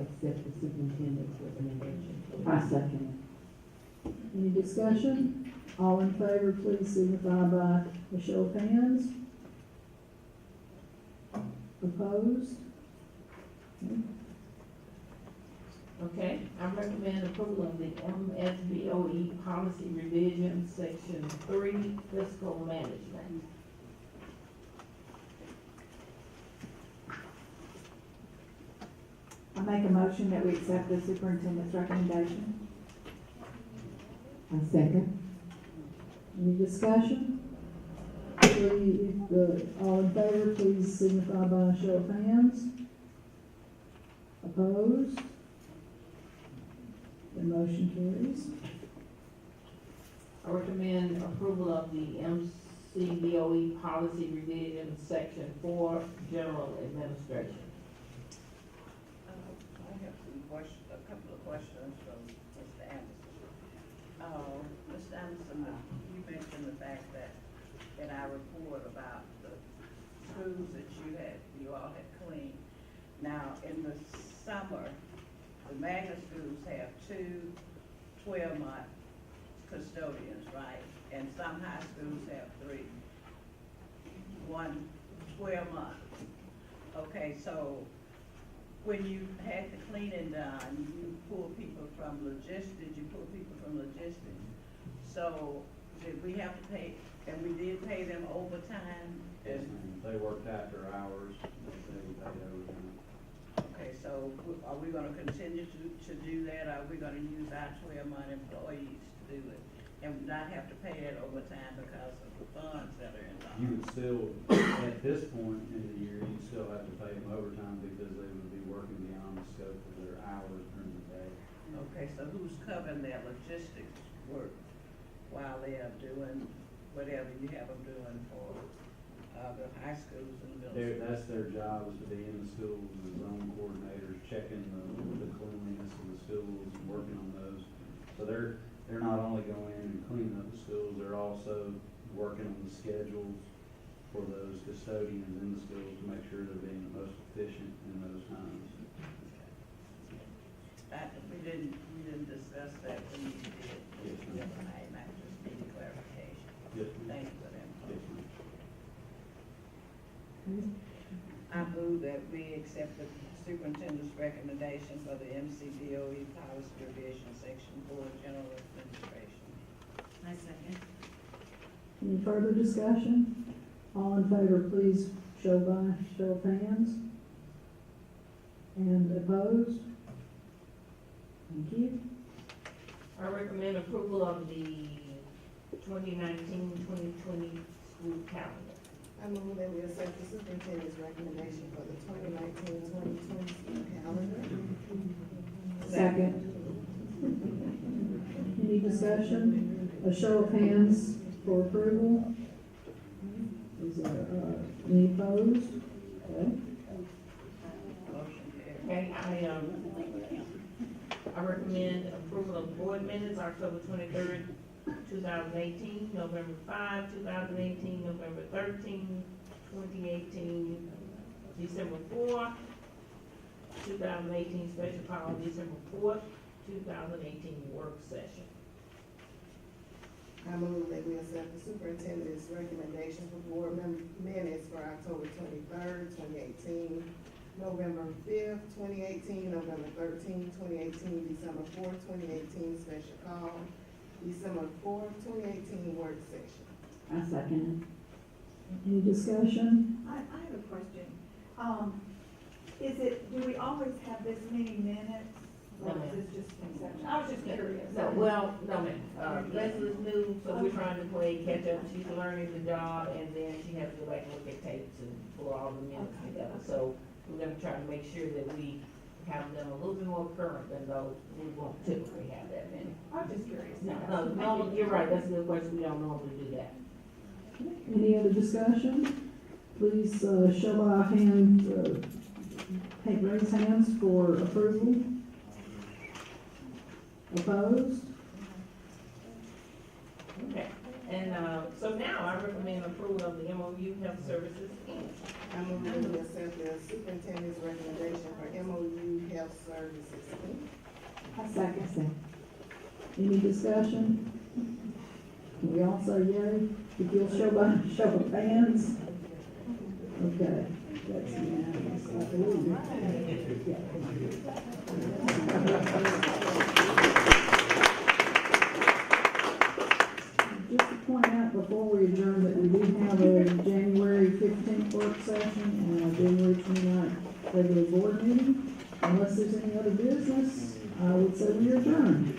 Speaker 8: accept the superintendent's recommendation. I second it.
Speaker 5: Any discussion? All in favor, please signify by a show of hands. Opposed?
Speaker 2: Okay, I recommend approval of the MSBOE policy revision, section 3, fiscal management.
Speaker 17: I make a motion that we accept the superintendent's recommendation.
Speaker 8: I second.
Speaker 5: Any discussion? All in favor, please signify by a show of hands. Opposed? The motion carries.
Speaker 2: I recommend approval of the MCBOE policy revision, section 4, general administration.
Speaker 6: I have a couple of questions from Mr. Anderson. Mr. Anderson, you mentioned the fact that in our report about the schools that you all had cleaned. Now, in the summer, the magnet schools have 2 12-month custodians, right? And some high schools have 3. 1 12-month. Okay, so when you had the cleaning done, you pulled people from logistics, So, did we have to pay, and we did pay them overtime?
Speaker 7: Yes, ma'am. They worked after hours, they said we paid overtime.
Speaker 6: Okay, so are we gonna continue to do that, or are we gonna use our 12-month employees to do it? And not have to pay that overtime because of the funds that are involved?
Speaker 7: You would still, at this point in the year, you'd still have to pay them overtime because they would be working beyond the scope of their hours during the day.
Speaker 6: Okay, so who's covering their logistics work while they are doing whatever you have them doing for, the high schools and middle schools?
Speaker 7: That's their job, is to be in the schools, the zone coordinators, checking the cleanliness of the schools and working on those. So they're not only going in and cleaning up the schools, they're also working on the schedules for those custodians in the schools to make sure they're being the most efficient in those times.
Speaker 6: We didn't discuss that when you did.
Speaker 7: Yes, ma'am.
Speaker 6: I just need a clarification.
Speaker 7: Yes, ma'am.
Speaker 6: Thank you for that.
Speaker 7: Yes, ma'am.
Speaker 6: I move that we accept the superintendent's recommendation for the MCBOE Policy Revision Section 4 General Administration.
Speaker 21: I second.
Speaker 5: Any further discussion? All in favor, please show by show of hands. And opposed? Thank you.
Speaker 2: I recommend approval of the 2019-2020 school calendar.
Speaker 10: I move that we accept the superintendent's recommendation for the 2019-2020 school calendar.
Speaker 5: Second. Any discussion? A show of hands for approval. Is there, any opposed? Okay.
Speaker 2: Okay, I recommend approval of board minutes, October 23rd, 2018, November 5, 2018, November 13, 2018, December 4, 2018 special call, December 4th, 2018 work session.
Speaker 10: I move that we accept the superintendent's recommendation for board minutes for October 23rd, 2018, November 5th, 2018, November 13th, 2018, December 4th, 2018 special call, December 4th, 2018 work session.
Speaker 8: I second
Speaker 5: Any discussion?
Speaker 12: I have a question. Do we always have this many minutes? Or
Speaker 2: No,
Speaker 12: is this just conception? I was just curious.
Speaker 2: No, well, no, ma'am. Leslie's new, so we're trying to play catch up. She's learning the job, and then she has to go back and look at tapes and pull all the minutes together. So we're gonna try to make sure that we have them a little bit more current than those we won't typically have that many.
Speaker 12: I'm just curious.
Speaker 2: No, you're right. That's a good question. We don't normally do that.
Speaker 5: Any other discussion? Please, show by hand, raise hands for approval. Opposed?
Speaker 2: Okay. And, so now I recommend approval of the MOU Health Services Inc.
Speaker 10: I move that we accept the superintendent's recommendation for MOU Health Services Inc.
Speaker 5: I second. Any discussion? Can we all say yay? If you'll show by show of hands. Okay, that's unanimous. I believe. Just to point out before we adjourn that we do have a January 15th work session and a January 29th regular board meeting. Unless there's any other business, I would say we adjourn.